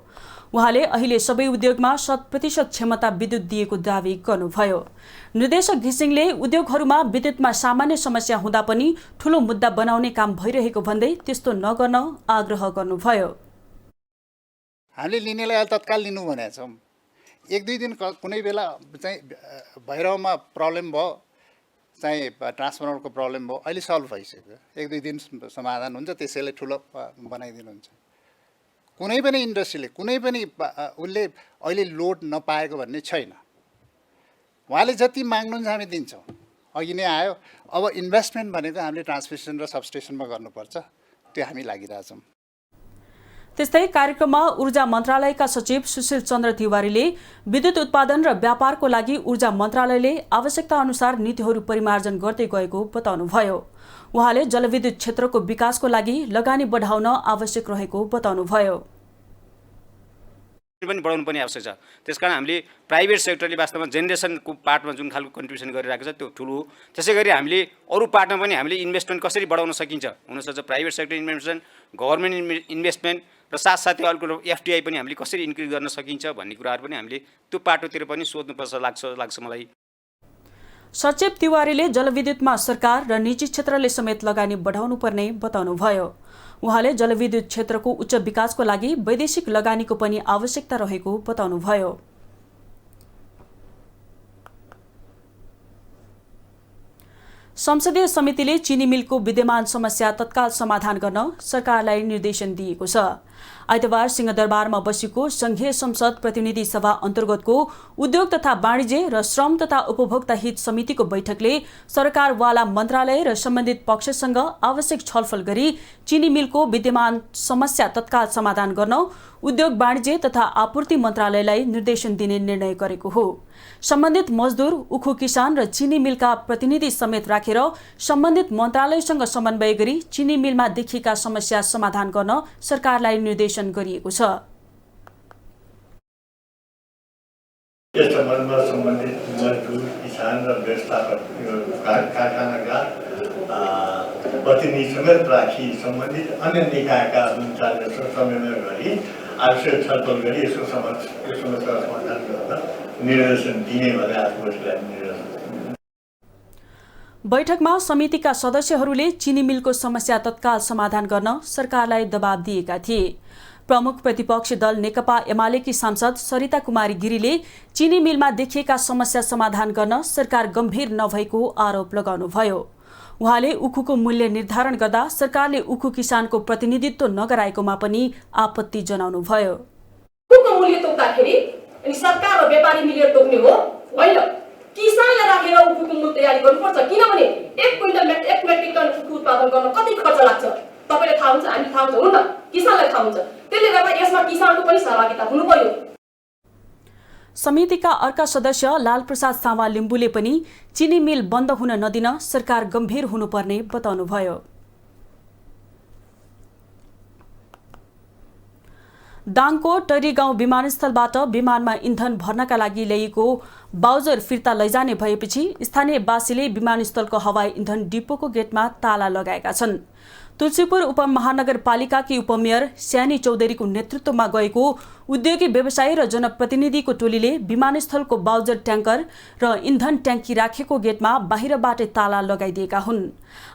उहाँले अहिले सबै उद्योगमा 100% क्षमता विद्युत दिएको दावी गर्नुभयो। निर्देशक घिसिङले उद्योगहरूमा विद्युतमा सामान्य समस्या हुँदा पनि ठूलो मुद्दा बनाउने काम भइरहेको भन्दै त्यस्तो नगर्न आग्रह गर्नुभयो।
हामीले लिनेलाई अहिले तत्काल लिनु भनेका छौँ। 1-2 दिन कुनै बेला चाहिँ भैरवमा प्रब्लम भयो, चाहिँ ट्रान्सफर्मरको प्रब्लम भयो, अहिले सल्भ भइसक्यो। 1-2 दिन समाधान हुन्छ, त्यसैले ठुलो बनाइदिनुहुन्छ। कुनै पनि इन्डस्ट्रीले कुनै पनि उसले अहिले लोड नपाएको भन्ने छैन। उहाँले जति माग्नुहुन्छ हामी दिन्छौँ। अघि नै आयो, अब इन्भेस्टमेन्ट भनेको हामीले ट्रान्समिसन र सबस्टेसनमा गर्नुपर्छ, त्यो हामी लागिरहेछौँ।
त्यस्तै कार्यक्रममा ऊर्जा मन्त्रालयका सचिव सुशील चन्द्र तिवारीले विद्युत उत्पादन र व्यापारको लागि ऊर्जा मन्त्रालयले आवश्यकता अनुसार नीतिहरू परिमार्जन गर्दै गएको बताउनुभयो। उहाँले जलविद्युत क्षेत्रको विकासको लागि लगानी बढाउन आवश्यक रहेको बताउनुभयो।
पनि बढाउनु पनि आवश्यक छ। त्यसकारण हामीले प्राइभेट सेक्टरले वास्तवमा जेनेरेसनको पार्टमा जुन खालको कन्ट्रिब्युसन गरिरहेको छ त्यो ठुलो हो। त्यसै गरी हामीले अरू पार्टमा पनि हामीले इन्भेस्टमेन्ट कसरी बढाउन सकिन्छ, हुनसक्छ private sector investment, government investment र साथसाथै अर्को एफटिआई पनि हामीले कसरी इन्क्रिज गर्न सकिन्छ भन्ने कुराहरू पनि हामीले त्यो पाटोतिर पनि सोध्नुपर्छ लाग्छ मलाई।
सचिव तिवारीले जलविद्युतमा सरकार र निजी क्षेत्रले समेत लगानी बढाउनु पर्ने बताउनुभयो। उहाँले जलविद्युत क्षेत्रको उच्च विकासको लागि वैदेशिक लगानीको पनि आवश्यकता रहेको बताउनुभयो। संसदीय समितिले चिनी मिलको विद्यमान समस्या तत्काल समाधान गर्न सरकारलाई निर्देशन दिएको छ। आइतबार सिंहदरबारमा बसेको संघीय संसद प्रतिनिधि सभा अन्तर्गतको उद्योग तथा वाणिज्य र श्रम तथा उपभोक्ता हित समितिको बैठकले सरकारवाला मन्त्रालय र सम्बन्धित पक्षसँग आवश्यक छलफल गरी चिनी मिलको विद्यमान समस्या तत्काल समाधान गर्न उद्योग वाणिज्य तथा आपूर्ति मन्त्रालयलाई निर्देशन दिने निर्णय गरेको हो। सम्बन्धित मजदुर, उखु किसान र चिनी मिलका प्रतिनिधि समेत राखेर सम्बन्धित मन्त्रालयसँग समन्वय गरी चिनी मिलमा देखिएका समस्या समाधान गर्न सरकारलाई निर्देशन गरिएको छ।
यस सम्बन्धमा सम्बन्धित मजदुर, किसान र व्यवस्थापक कारखानाका प्रतिनिधि समेत राखी सम्बन्धित अन्य निकायका मन्त्रालयसँग समन्वय गरी आवश्यक छलफल गरी यसको समस्या समाधान गर्न निर्देशन दिने भने आफूलाई निर्देशन।
बैठकमा समितिका सदस्यहरूले चिनी मिलको समस्या तत्काल समाधान गर्न सरकारलाई दबाब दिएका थिए। प्रमुख प्रतिपक्षी दल नेकपा एमालेकी सांसद सरिता कुमारी गिरीले चिनी मिलमा देखिएका समस्या समाधान गर्न सरकार गम्भीर नभएको आरोप लगाउनुभयो। उहाँले उखुको मूल्य निर्धारण गर्दा सरकारले उखु किसानको प्रतिनिधित्व नगराएकोमा पनि आपत्ति जनाउनुभयो।
उखुको मूल्य तोक्दाखेरि अनि सरकार र व्यापारी मिलेर तोक्ने हो होइन, किसानले राखेर उखुको मूल्य तयारी गर्नुपर्छ। किनभने 1 मेट्रिक टन उखु उत्पादन गर्न कति खर्च लाग्छ तपाईलाई थाहा हुन्छ, हामी थाहा हुन्छ, हुन त किसानलाई थाहा हुन्छ। त्यसले गर्दा यसमा किसानको पनि सहभागिता हुनु पर्यो।
समितिका अर्का सदस्य लालप्रसाद सावा लिम्बुले पनि चिनी मिल बन्द हुन नदिन सरकार गम्भीर हुनुपर्ने बताउनुभयो। दाङको टरी गाउँ विमानस्थलबाट विमानमा इन्धन भर्नका लागि ल्याइएको बाउजर फिर्ता लैजाने भएपछि स्थानीयवासीले विमानस्थलको हवाई इन्धन डिपोको गेटमा ताला लगाएका छन्। तुलसीपुर उपमहानगरपालिकाकी उपमेयर स्यानी चौधरीको नेतृत्वमा गएको उद्योगी व्यवसायी र जनप्रतिनिधिको टोलीले विमानस्थलको बाउजर ट्याङ्कर र इन्धन ट्याङ्की राखेको गेटमा बाहिरबाटै ताला लगाइदिएका हुन्।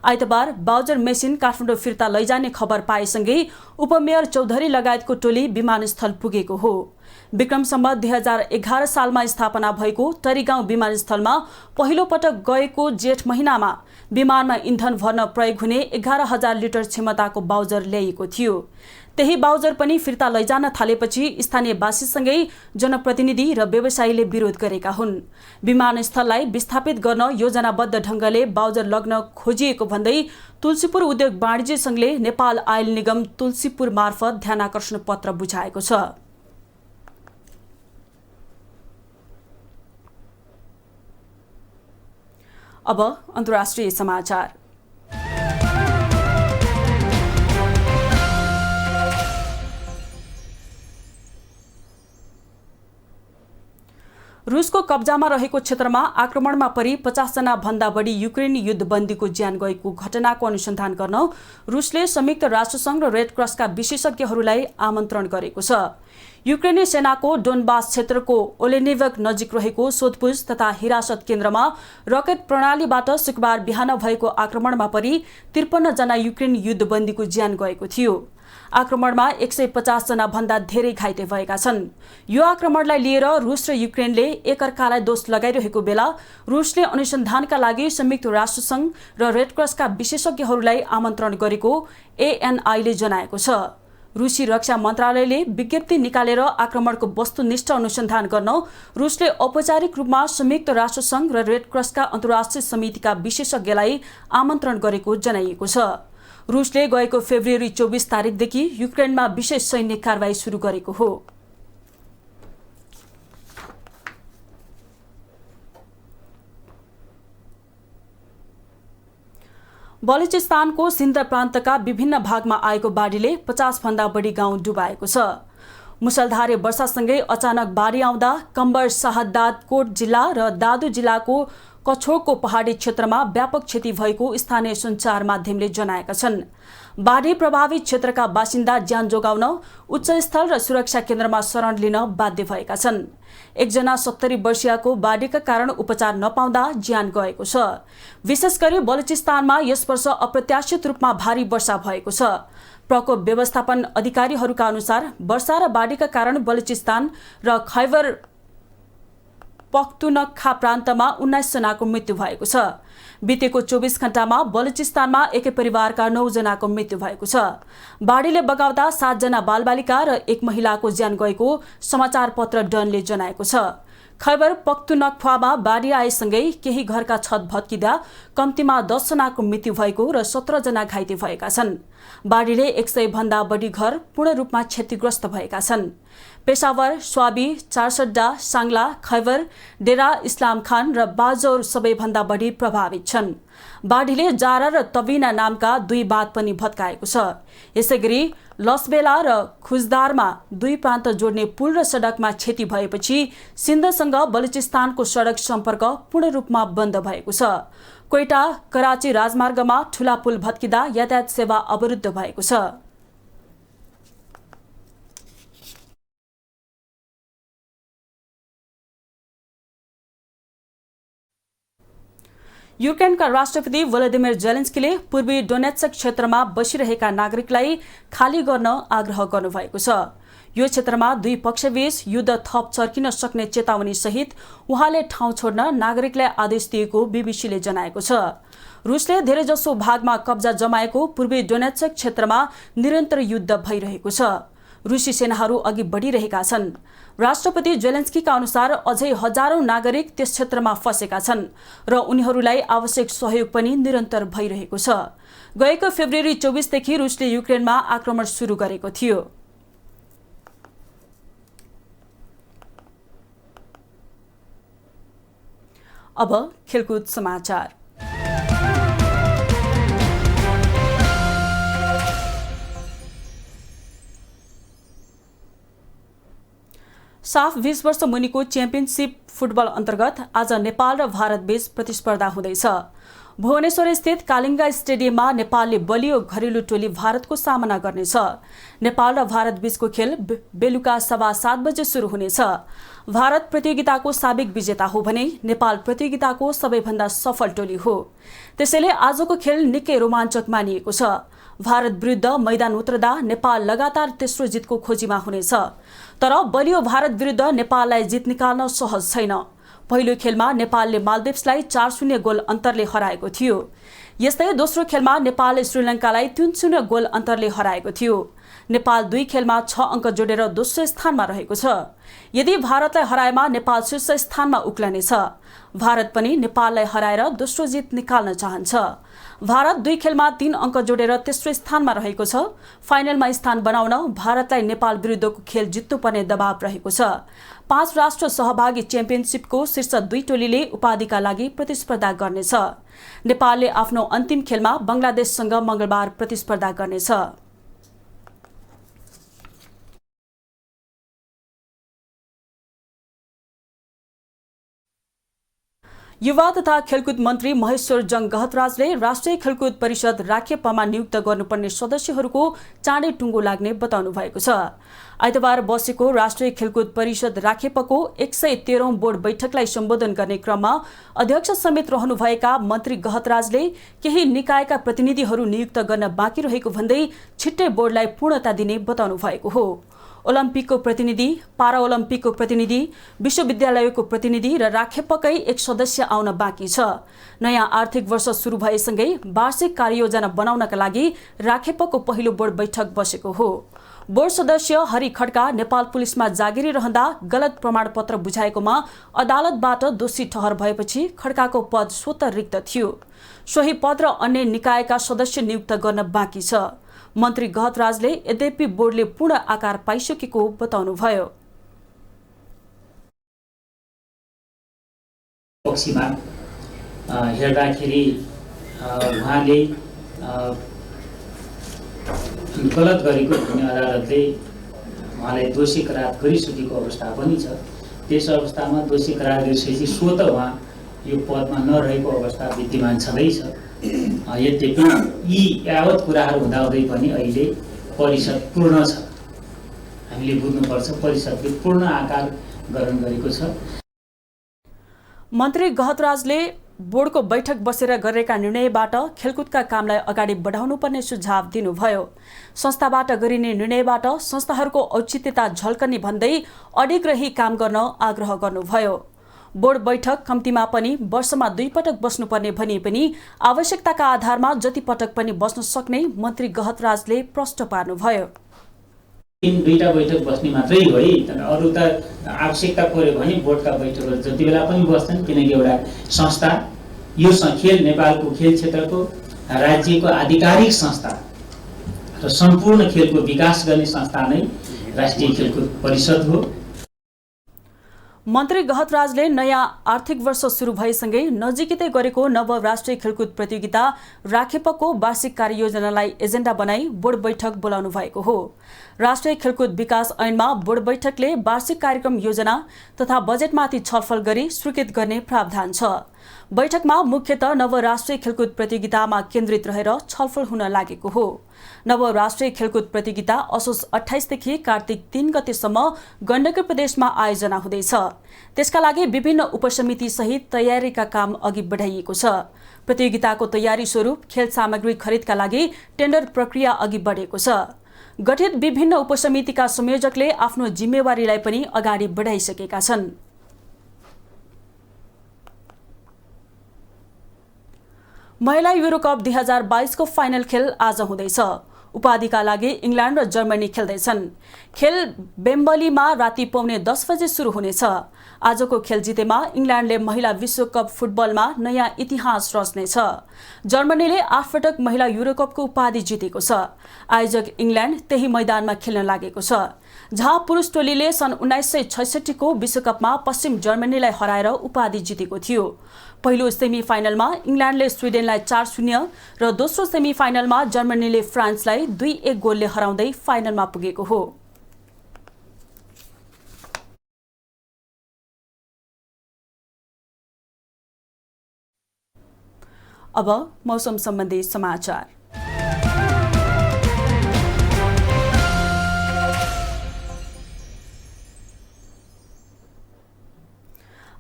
आइतबार बाउजर मेसिन काठमाडौँ फिर्ता लैजाने खबर पाएसँगै उपमेयर चौधरी लगायतको टोली विमानस्थल पुगेको हो। विक्रम सम्वत 2011 सालमा स्थापना भएको टरीगाउँ विमानस्थलमा पहिलो पटक गएको जेठ महिनामा विमानमा इन्धन भर्न प्रयोग हुने 11,000 लिटर क्षमताको बाउजर ल्याइएको थियो। त्यही बाउजर पनि फिर्ता लैजान थालेपछि स्थानीयवासीसँगै जनप्रतिनिधि र व्यवसायीले विरोध गरेका हुन्। विमानस्थललाई विस्थापित गर्न योजनाबद्ध ढंगले बाउजर लग्न खोजिएको भन्दै तुलसीपुर उद्योग वाणिज्य संघले नेपाल आयल निगम तुलसीपुर मार्फत ध्यानाकर्षण पत्र बुझाएको छ। अब अन्तर्राष्ट्रिय समाचार। रुसको कब्जामा रहेको क्षेत्रमा आक्रमणमा परि 50 जना भन्दा बढी युक्रेनी युद्धबन्दीको ज्यान गएको घटनाको अनुसन्धान गर्न रुसले संयुक्त राष्ट्रसंघ र रेड क्रसका विशेषज्ञहरूलाई आमन्त्रण गरेको छ। युक्रेनी सेनाको डोनबास क्षेत्रको ओलेनिभक नजिक रहेको सोधपुछ तथा हिरासत केन्द्रमा रकेट प्रणालीबाट शुक्रबार बिहान भएको आक्रमणमा परि 53 जना युक्रेनी युद्धबन्दीको ज्यान गएको थियो। आक्रमणमा 150 जना भन्दा धेरै घाइते भएका छन्। यो आक्रमणलाई लिएर रुस र युक्रेनले एकअर्कालाई दोष लगाइरहेको बेला रुसले अनुसन्धानका लागि संयुक्त राष्ट्रसंघ र रेड क्रसका विशेषज्ञहरूलाई आमन्त्रण गरेको एएनआईले जनाएको छ। रुसी रक्षा मन्त्रालयले विज्ञप्ति निकालेर आक्रमणको वस्तुनिष्ठ अनुसन्धान गर्न रुसले औपचारिक रूपमा संयुक्त राष्ट्रसंघ र रेड क्रसका अन्तर्राष्ट्रिय समितिका विशेषज्ञलाई आमन्त्रण गरेको जनाइएको छ। रुसले गएको फेब्रुअरी 24 तारिकदेखि युक्रेनमा विशेष सैन्य कारबाही सुरु गरेको हो। बलुचिस्तानको सिन्ध प्रान्तका विभिन्न भागमा आएको बाढीले 50 भन्दा बढी गाउँ डुबाएको छ। मुसलधारे वर्षासँगै अचानक बाढी आउँदा कम्बर शाहदाद कोट जिल्ला र दादु जिल्लाको कछोडको पहाडी क्षेत्रमा व्यापक क्षति भएको स्थानीय सञ्चार माध्यमले जनाएका छन्। बाढी प्रभावित क्षेत्रका बासिन्दा ज्यान जोगाउन उच्चस्थल र सुरक्षा केन्द्रमा शरण लिन बाध्य भएका छन्। एकजना 70 वर्षीयको बाढीका कारण उपचार नपाउँदा ज्यान गएको छ। विशेष गरी बलुचिस्तानमा यस वर्ष अप्रत्याशित रूपमा भारी वर्षा भएको छ। प्रकोप व्यवस्थापन अधिकारीहरूका अनुसार वर्षा र बाढीका कारण बलुचिस्तान र खैबर पख्तुनख्वा प्रान्तमा 19 जनाको मृत्यु भएको छ। बितेको 24 घण्टामा बलुचिस्तानमा एकै परिवारका 9 जनाको मृत्यु भएको छ। बाढीले बगाउँदा 7 जना बालबालिका र 1 महिलाको ज्यान गएको समाचारपत्र डनले जनाएको छ। खैबर पख्तुनख्वामा बाढी आएसँगै केही घरका छत भत्किँदा कम्तीमा 10 जनाको मृत्यु भएको र 17 जना घाइते भएका छन्। बाढीले 100 भन्दा बढी घर पूर्ण रूपमा क्षतिग्रस्त भएका छन्। पेशावर, स्वाबी, चारसड्डा, साङ्ला, खैबर, डेरा इस्लाम खान र बाजौर सबैभन्दा बढी प्रभावित छन्। बाढीले जारा र तबिना नामका 2 बाँध पनि भत्काएको छ। यसैगरी लसबेला र खुजदारमा 2 प्रान्त जोड्ने पुल र सडकमा क्षति भएपछि सिन्धसँग बलुचिस्तानको सडक सम्पर्क पूर्ण रूपमा बन्द भएको छ। कोइटा कराची राजमार्गमा ठूला पुल भत्किँदा यातायात सेवा अवरुद्ध भएको छ। युक्रेनका राष्ट्रपति भोलोदिमिर जेलेन्स्कीले पूर्वी डोनेट्स्क क्षेत्रमा बसिरहेका नागरिकलाई खाली गर्न आग्रह गर्नुभएको छ। यो क्षेत्रमा 2 पक्षबीच युद्ध थप चर्किन सक्ने चेतावनी सहित उहाँले ठाउँ छोड्न नागरिकलाई आदेश दिएको बीबीसीले जनाएको छ। रुसले धेरैजसो भागमा कब्जा जमाएको पूर्वी डोनेट्स्क क्षेत्रमा निरन्तर युद्ध भइरहेको छ। रुसी सेनाहरू अघि बढिरहेका छन्। राष्ट्रपति जेलेन्स्कीका अनुसार अझै हजारौं नागरिक त्यस क्षेत्रमा फँसेका छन् र उनीहरूलाई आवश्यक सहयोग पनि निरन्तर भइरहेको छ। गएको फेब्रुअरी 24 देखि रुसले युक्रेनमा आक्रमण सुरु गरेको थियो। अब खेलकुद समाचार। साफ 20 वर्ष मुनिको च्याम्पियनशिप फुटबल अन्तर्गत आज नेपाल र भारत बीच प्रतिस्पर्धा हुँदैछ। भुवनेश्वर स्थित कालिङ्गा स्टेडियममा नेपालले बलियो घरेलु टोली भारतको सामना गर्नेछ। नेपाल र भारत बीचको खेल बेलुका 7:15 बजे सुरु हुनेछ। भारत प्रतियोगिताको साबिक विजेता हो भने नेपाल प्रतियोगिताको सबैभन्दा सफल टोली हो। त्यसैले आजको खेल निकै रोमाञ्चक मानिएको छ। भारत विरुद्ध मैदान उत्रदा नेपाल लगातार तेस्रो जितको खोजीमा हुनेछ। तर बलियो भारत विरुद्ध नेपाललाई जित निकाल्न सहज छैन। पहिलो खेलमा नेपालले मालदिप्सलाई 4-0 गोल अन्तरले हराएको थियो। यस्तै दोस्रो खेलमा नेपालले श्रीलङ्कालाई 3-0 गोल अन्तरले हराएको थियो। नेपाल 2 खेलमा 6 अङ्क जोडेर दोस्रो स्थानमा रहेको छ। यदि भारतलाई हराएमा नेपाल शीर्ष स्थानमा उक्लनेछ। भारत पनि नेपाललाई हराएर दोस्रो जित निकाल्न चाहन्छ। भारत 2 खेलमा 3 अङ्क जोडेर तेस्रो स्थानमा रहेको छ। फाइनलमा स्थान बनाउन भारतलाई नेपाल विरुद्धको खेल जित्नुपर्ने दबाव रहेको छ। 5 राष्ट्र सहभागी च्याम्पियनशिपको शीर्ष 2 टोलीले उपाधिका लागि प्रतिस्पर्धा गर्नेछ। नेपालले आफ्नो अन्तिम खेलमा बंगलादेशसँग मंगलबार प्रतिस्पर्धा गर्नेछ। युवा तथा खेलकुद मन्त्री महेश्वर जङ गहतराजले राष्ट्रिय खेलकुद परिषद राखेपामा नियुक्त गर्नुपर्ने सदस्यहरूको चाँडै टुङ्गो लाग्ने बताउनु भएको छ। आइतबार बसेको राष्ट्रिय खेलकुद परिषद राखेपाको 113औं बोर्ड बैठकलाई सम्बोधन गर्ने क्रममा अध्यक्ष समेत रहनुभएका मन्त्री गहतराजले केही निकायका प्रतिनिधिहरू नियुक्त गर्न बाँकी रहेको भन्दै छिट्टै बोर्डलाई पूर्णता दिने बताउनु भएको हो। ओलम्पिकको प्रतिनिधि, पाराओलम्पिकको प्रतिनिधि, विश्वविद्यालयको प्रतिनिधि र राखेपकै एक सदस्य आउन बाँकी छ। नयाँ आर्थिक वर्ष सुरु भएसँगै वार्षिक कार्ययोजना बनाउनका लागि राखेपको पहिलो बोर्ड बैठक बसेको हो। बोर्ड सदस्य हरि खड्का नेपाल पुलिसमा जागिरी रहँदा गलत प्रमाणपत्र बुझाएकोमा अदालतबाट दोषी ठहर भएपछि खड्काको पद स्वतः रिक्त थियो। सोही पद र अन्य निकायका सदस्य नियुक्त गर्न बाँकी छ। मन्त्री गहतराजले यद्यपि बोर्डले पूर्ण आकार पाइसकेको बताउनुभयो।
पक्षमा हेर्दाखेरि उहाँले गलत गरेको भन्ने अदालतले उहाँलाई दोषी करार गरिसकेको अवस्था पनि छ। त्यस अवस्थामा दोषी करार गरिसकेपछि स्वतः उहाँ यो पदमा नरहेको अवस्था विद्यमान छँदैछ। यद्यपि यी यावत कुराहरू हुँदाहुँदै पनि अहिले परिषद पूर्ण छ। हामीले बुझ्नुपर्छ परिषदले पूर्ण आकार ग्रहण गरेको छ।
मन्त्री गहतराजले बोर्डको बैठक बसेर गरेका निर्णयबाट खेलकुदका कामलाई अगाडि बढाउनुपर्ने सुझाव दिनुभयो। संस्थाबाट गरिने निर्णयबाट संस्थाहरूको औचित्यता झल्कने भन्दै अडिग रही काम गर्न आग्रह गर्नुभयो। बोर्ड बैठक कम्तीमा पनि वर्षमा 2 पटक बस्नुपर्ने भनिए पनि आवश्यकताका आधारमा जति पटक पनि बस्न सक्ने मन्त्री गहतराजले प्रश्न पार्नुभयो।
2टा बैठक बस्ने मात्रै हो है, अरू त आवश्यकता पर्यो भने बोर्डका बैठकहरू जति बेला पनि बस्छन्, किनकि एउटा संस्था यो खेल नेपालको खेल क्षेत्रको राज्यको आधिकारिक संस्था र सम्पूर्ण खेलको विकास गर्ने संस्था नै राष्ट्रिय खेलकुद परिषद हो।
मन्त्री गहतराजले नयाँ आर्थिक वर्ष सुरु भएसँगै नजिकै गरेको नव राष्ट्रिय खेलकुद प्रतियोगिता राखेपको वार्षिक कार्ययोजनालाई एजेन्डा बनाई बोर्ड बैठक बोलाउनु भएको हो। राष्ट्रिय खेलकुद विकास ऐनमा बोर्ड बैठकले वार्षिक कार्यक्रम योजना तथा बजेटमाथि छलफल गरी स्वीकृत गर्ने प्रावधान छ। बैठकमा मुख्यतः नव राष्ट्रिय खेलकुद प्रतियोगितामा केन्द्रित रहेर छलफल हुन लागेको हो। नव राष्ट्रिय खेलकुद प्रतियोगिता असोज 28 देखि कार्तिक 3 गतेसम्म गण्डकी प्रदेशमा आयोजना हुँदैछ। त्यसका लागि विभिन्न उपसमिति सहित तयारीका काम अघि बढाइएको छ। प्रतियोगिताको तयारी स्वरूप खेल सामग्री खरिदका लागि टेन्डर प्रक्रिया अघि बढेको छ। गठित विभिन्न उपसमितिका संयोजकले आफ्नो जिम्मेवारीलाई पनि अगाडि बढाइसकेका छन्। महिला युरोकप 2022 को फाइनल खेल आज हुँदैछ। उपाधिका लागि इङ्ल्यान्ड र जर्मनी खेल्दैछन्। खेल बेम्बलीमा राति 9:15 बजे सुरु हुनेछ। आजको खेल जितेमा इङ्ल्यान्डले महिला विश्वकप फुटबलमा नयाँ इतिहास रच्नेछ। जर्मनीले 8 पटक महिला युरोकपको उपाधि जितेको छ। आयोजक इङ्ल्यान्ड त्यही मैदानमा खेल्न लागेको छ, जहाँ पुरुष टोलीले सन् 1966 को विश्वकपमा पश्चिम जर्मनीलाई हराएर उपाधि जितेको थियो। पहिलो सेमी फाइनलमा इङ्ल्यान्डले स्विडेनलाई 4-0 र दोस्रो सेमी फाइनलमा जर्मनीले फ्रान्सलाई 2-1 गोलले हराउँदै फाइनलमा पुगेको हो। अब मौसम सम्बन्धी समाचार।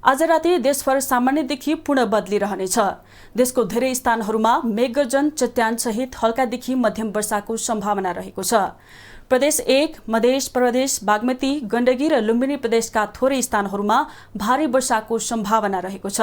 आज राति देशभर सामान्यदेखि पूर्ण बदली रहनेछ। देशको धेरै स्थानहरूमा मेघगर्जन, चट्यान सहित हल्कादेखि मध्यम वर्षाको सम्भावना रहेको छ। प्रदेश 1, मधेस प्रदेश, बागमती, गण्डकी र लुम्बिनी प्रदेशका थोरै स्थानहरूमा भारी वर्षाको सम्भावना रहेको छ।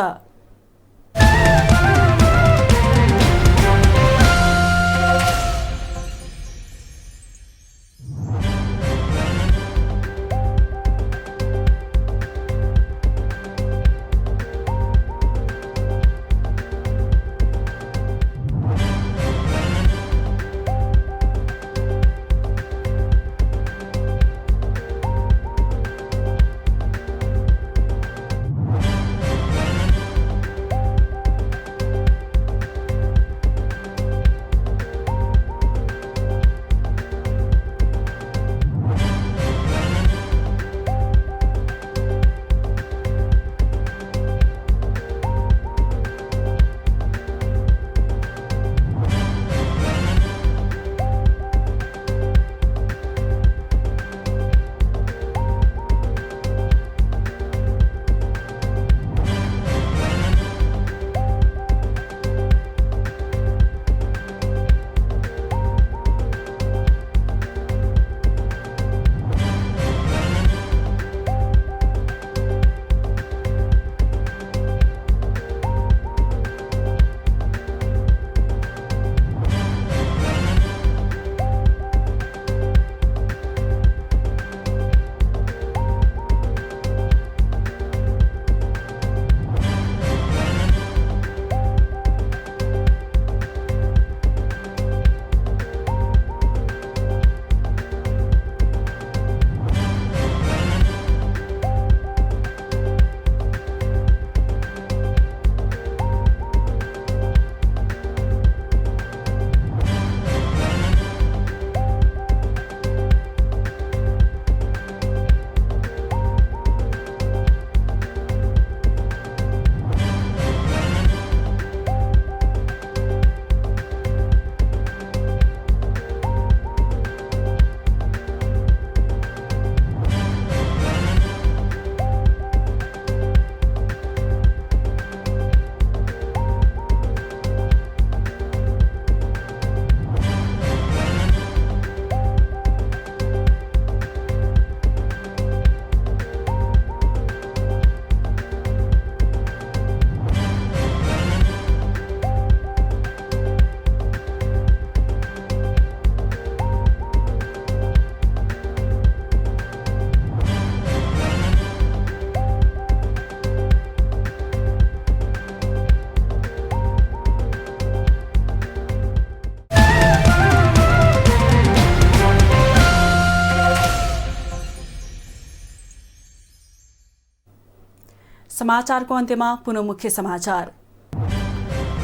समाचारको अन्त्यमा पुनः मुख्य समाचार।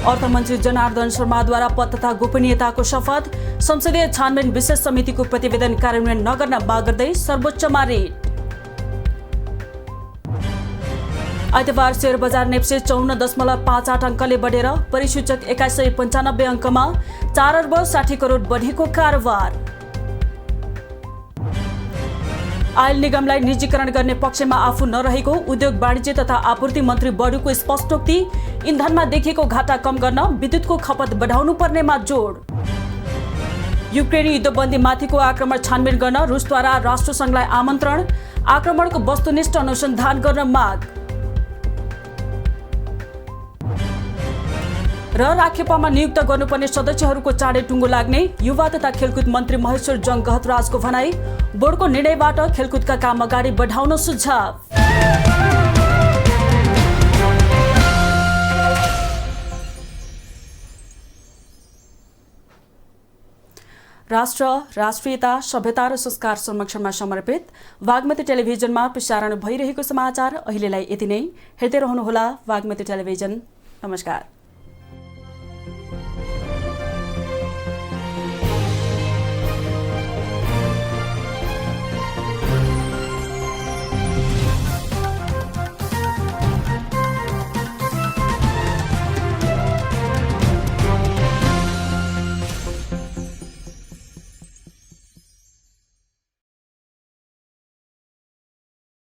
अर्थमन्त्री जनार्दन शर्माद्वारा पद तथा गोपनीयताको शपथ, संसदीय छानबिन विशेष समितिको प्रतिवेदन कार्यान्वयन नगर्न माग गर्दै सर्वोच्चमा रिट। आइतबार शेयर बजार नेप्से 54.58 अङ्कले बढेर परिसूचक 2195 अङ्कमा 4 अर्ब 60 करोड बढेको कारोबार। आयल निगमलाई निजीकरण गर्ने पक्षमा आफू नरहेको उद्योग वाणिज्य तथा आपूर्ति मन्त्री बडुको स्पष्टोक्ति, इन्धनमा देखिएको घाटा कम गर्न विद्युतको खपत बढाउनु पर्नेमा जोड। युक्रेनी युद्धबन्दीमाथिको आक्रमण छानबिन गर्न रुसद्वारा राष्ट्रसङ्घलाई आमन्त्रण, आक्रमणको वस्तुनिष्ठ अनुसन्धान गर्न माग। र राखेपामा नियुक्त गर्नुपर्ने सदस्यहरूको चाँडै टुङ्गो लाग्ने युवा तथा खेलकुद मन्त्री महेश्वर जङ गहतराजको भनाई, बोर्डको निर्णयबाट खेलकुदका काम अगाडि बढाउन सुझाव। राष्ट्र, राष्ट्रियता, सभ्यता र संस्कार संरक्षणमा समर्पित वाग्मती टेलिभिजनमा प्रसारण भइरहेको समाचार अहिलेलाई यति नै। हेर्दै रहनुहोला वाग्मती टेलिभिजन। नमस्कार।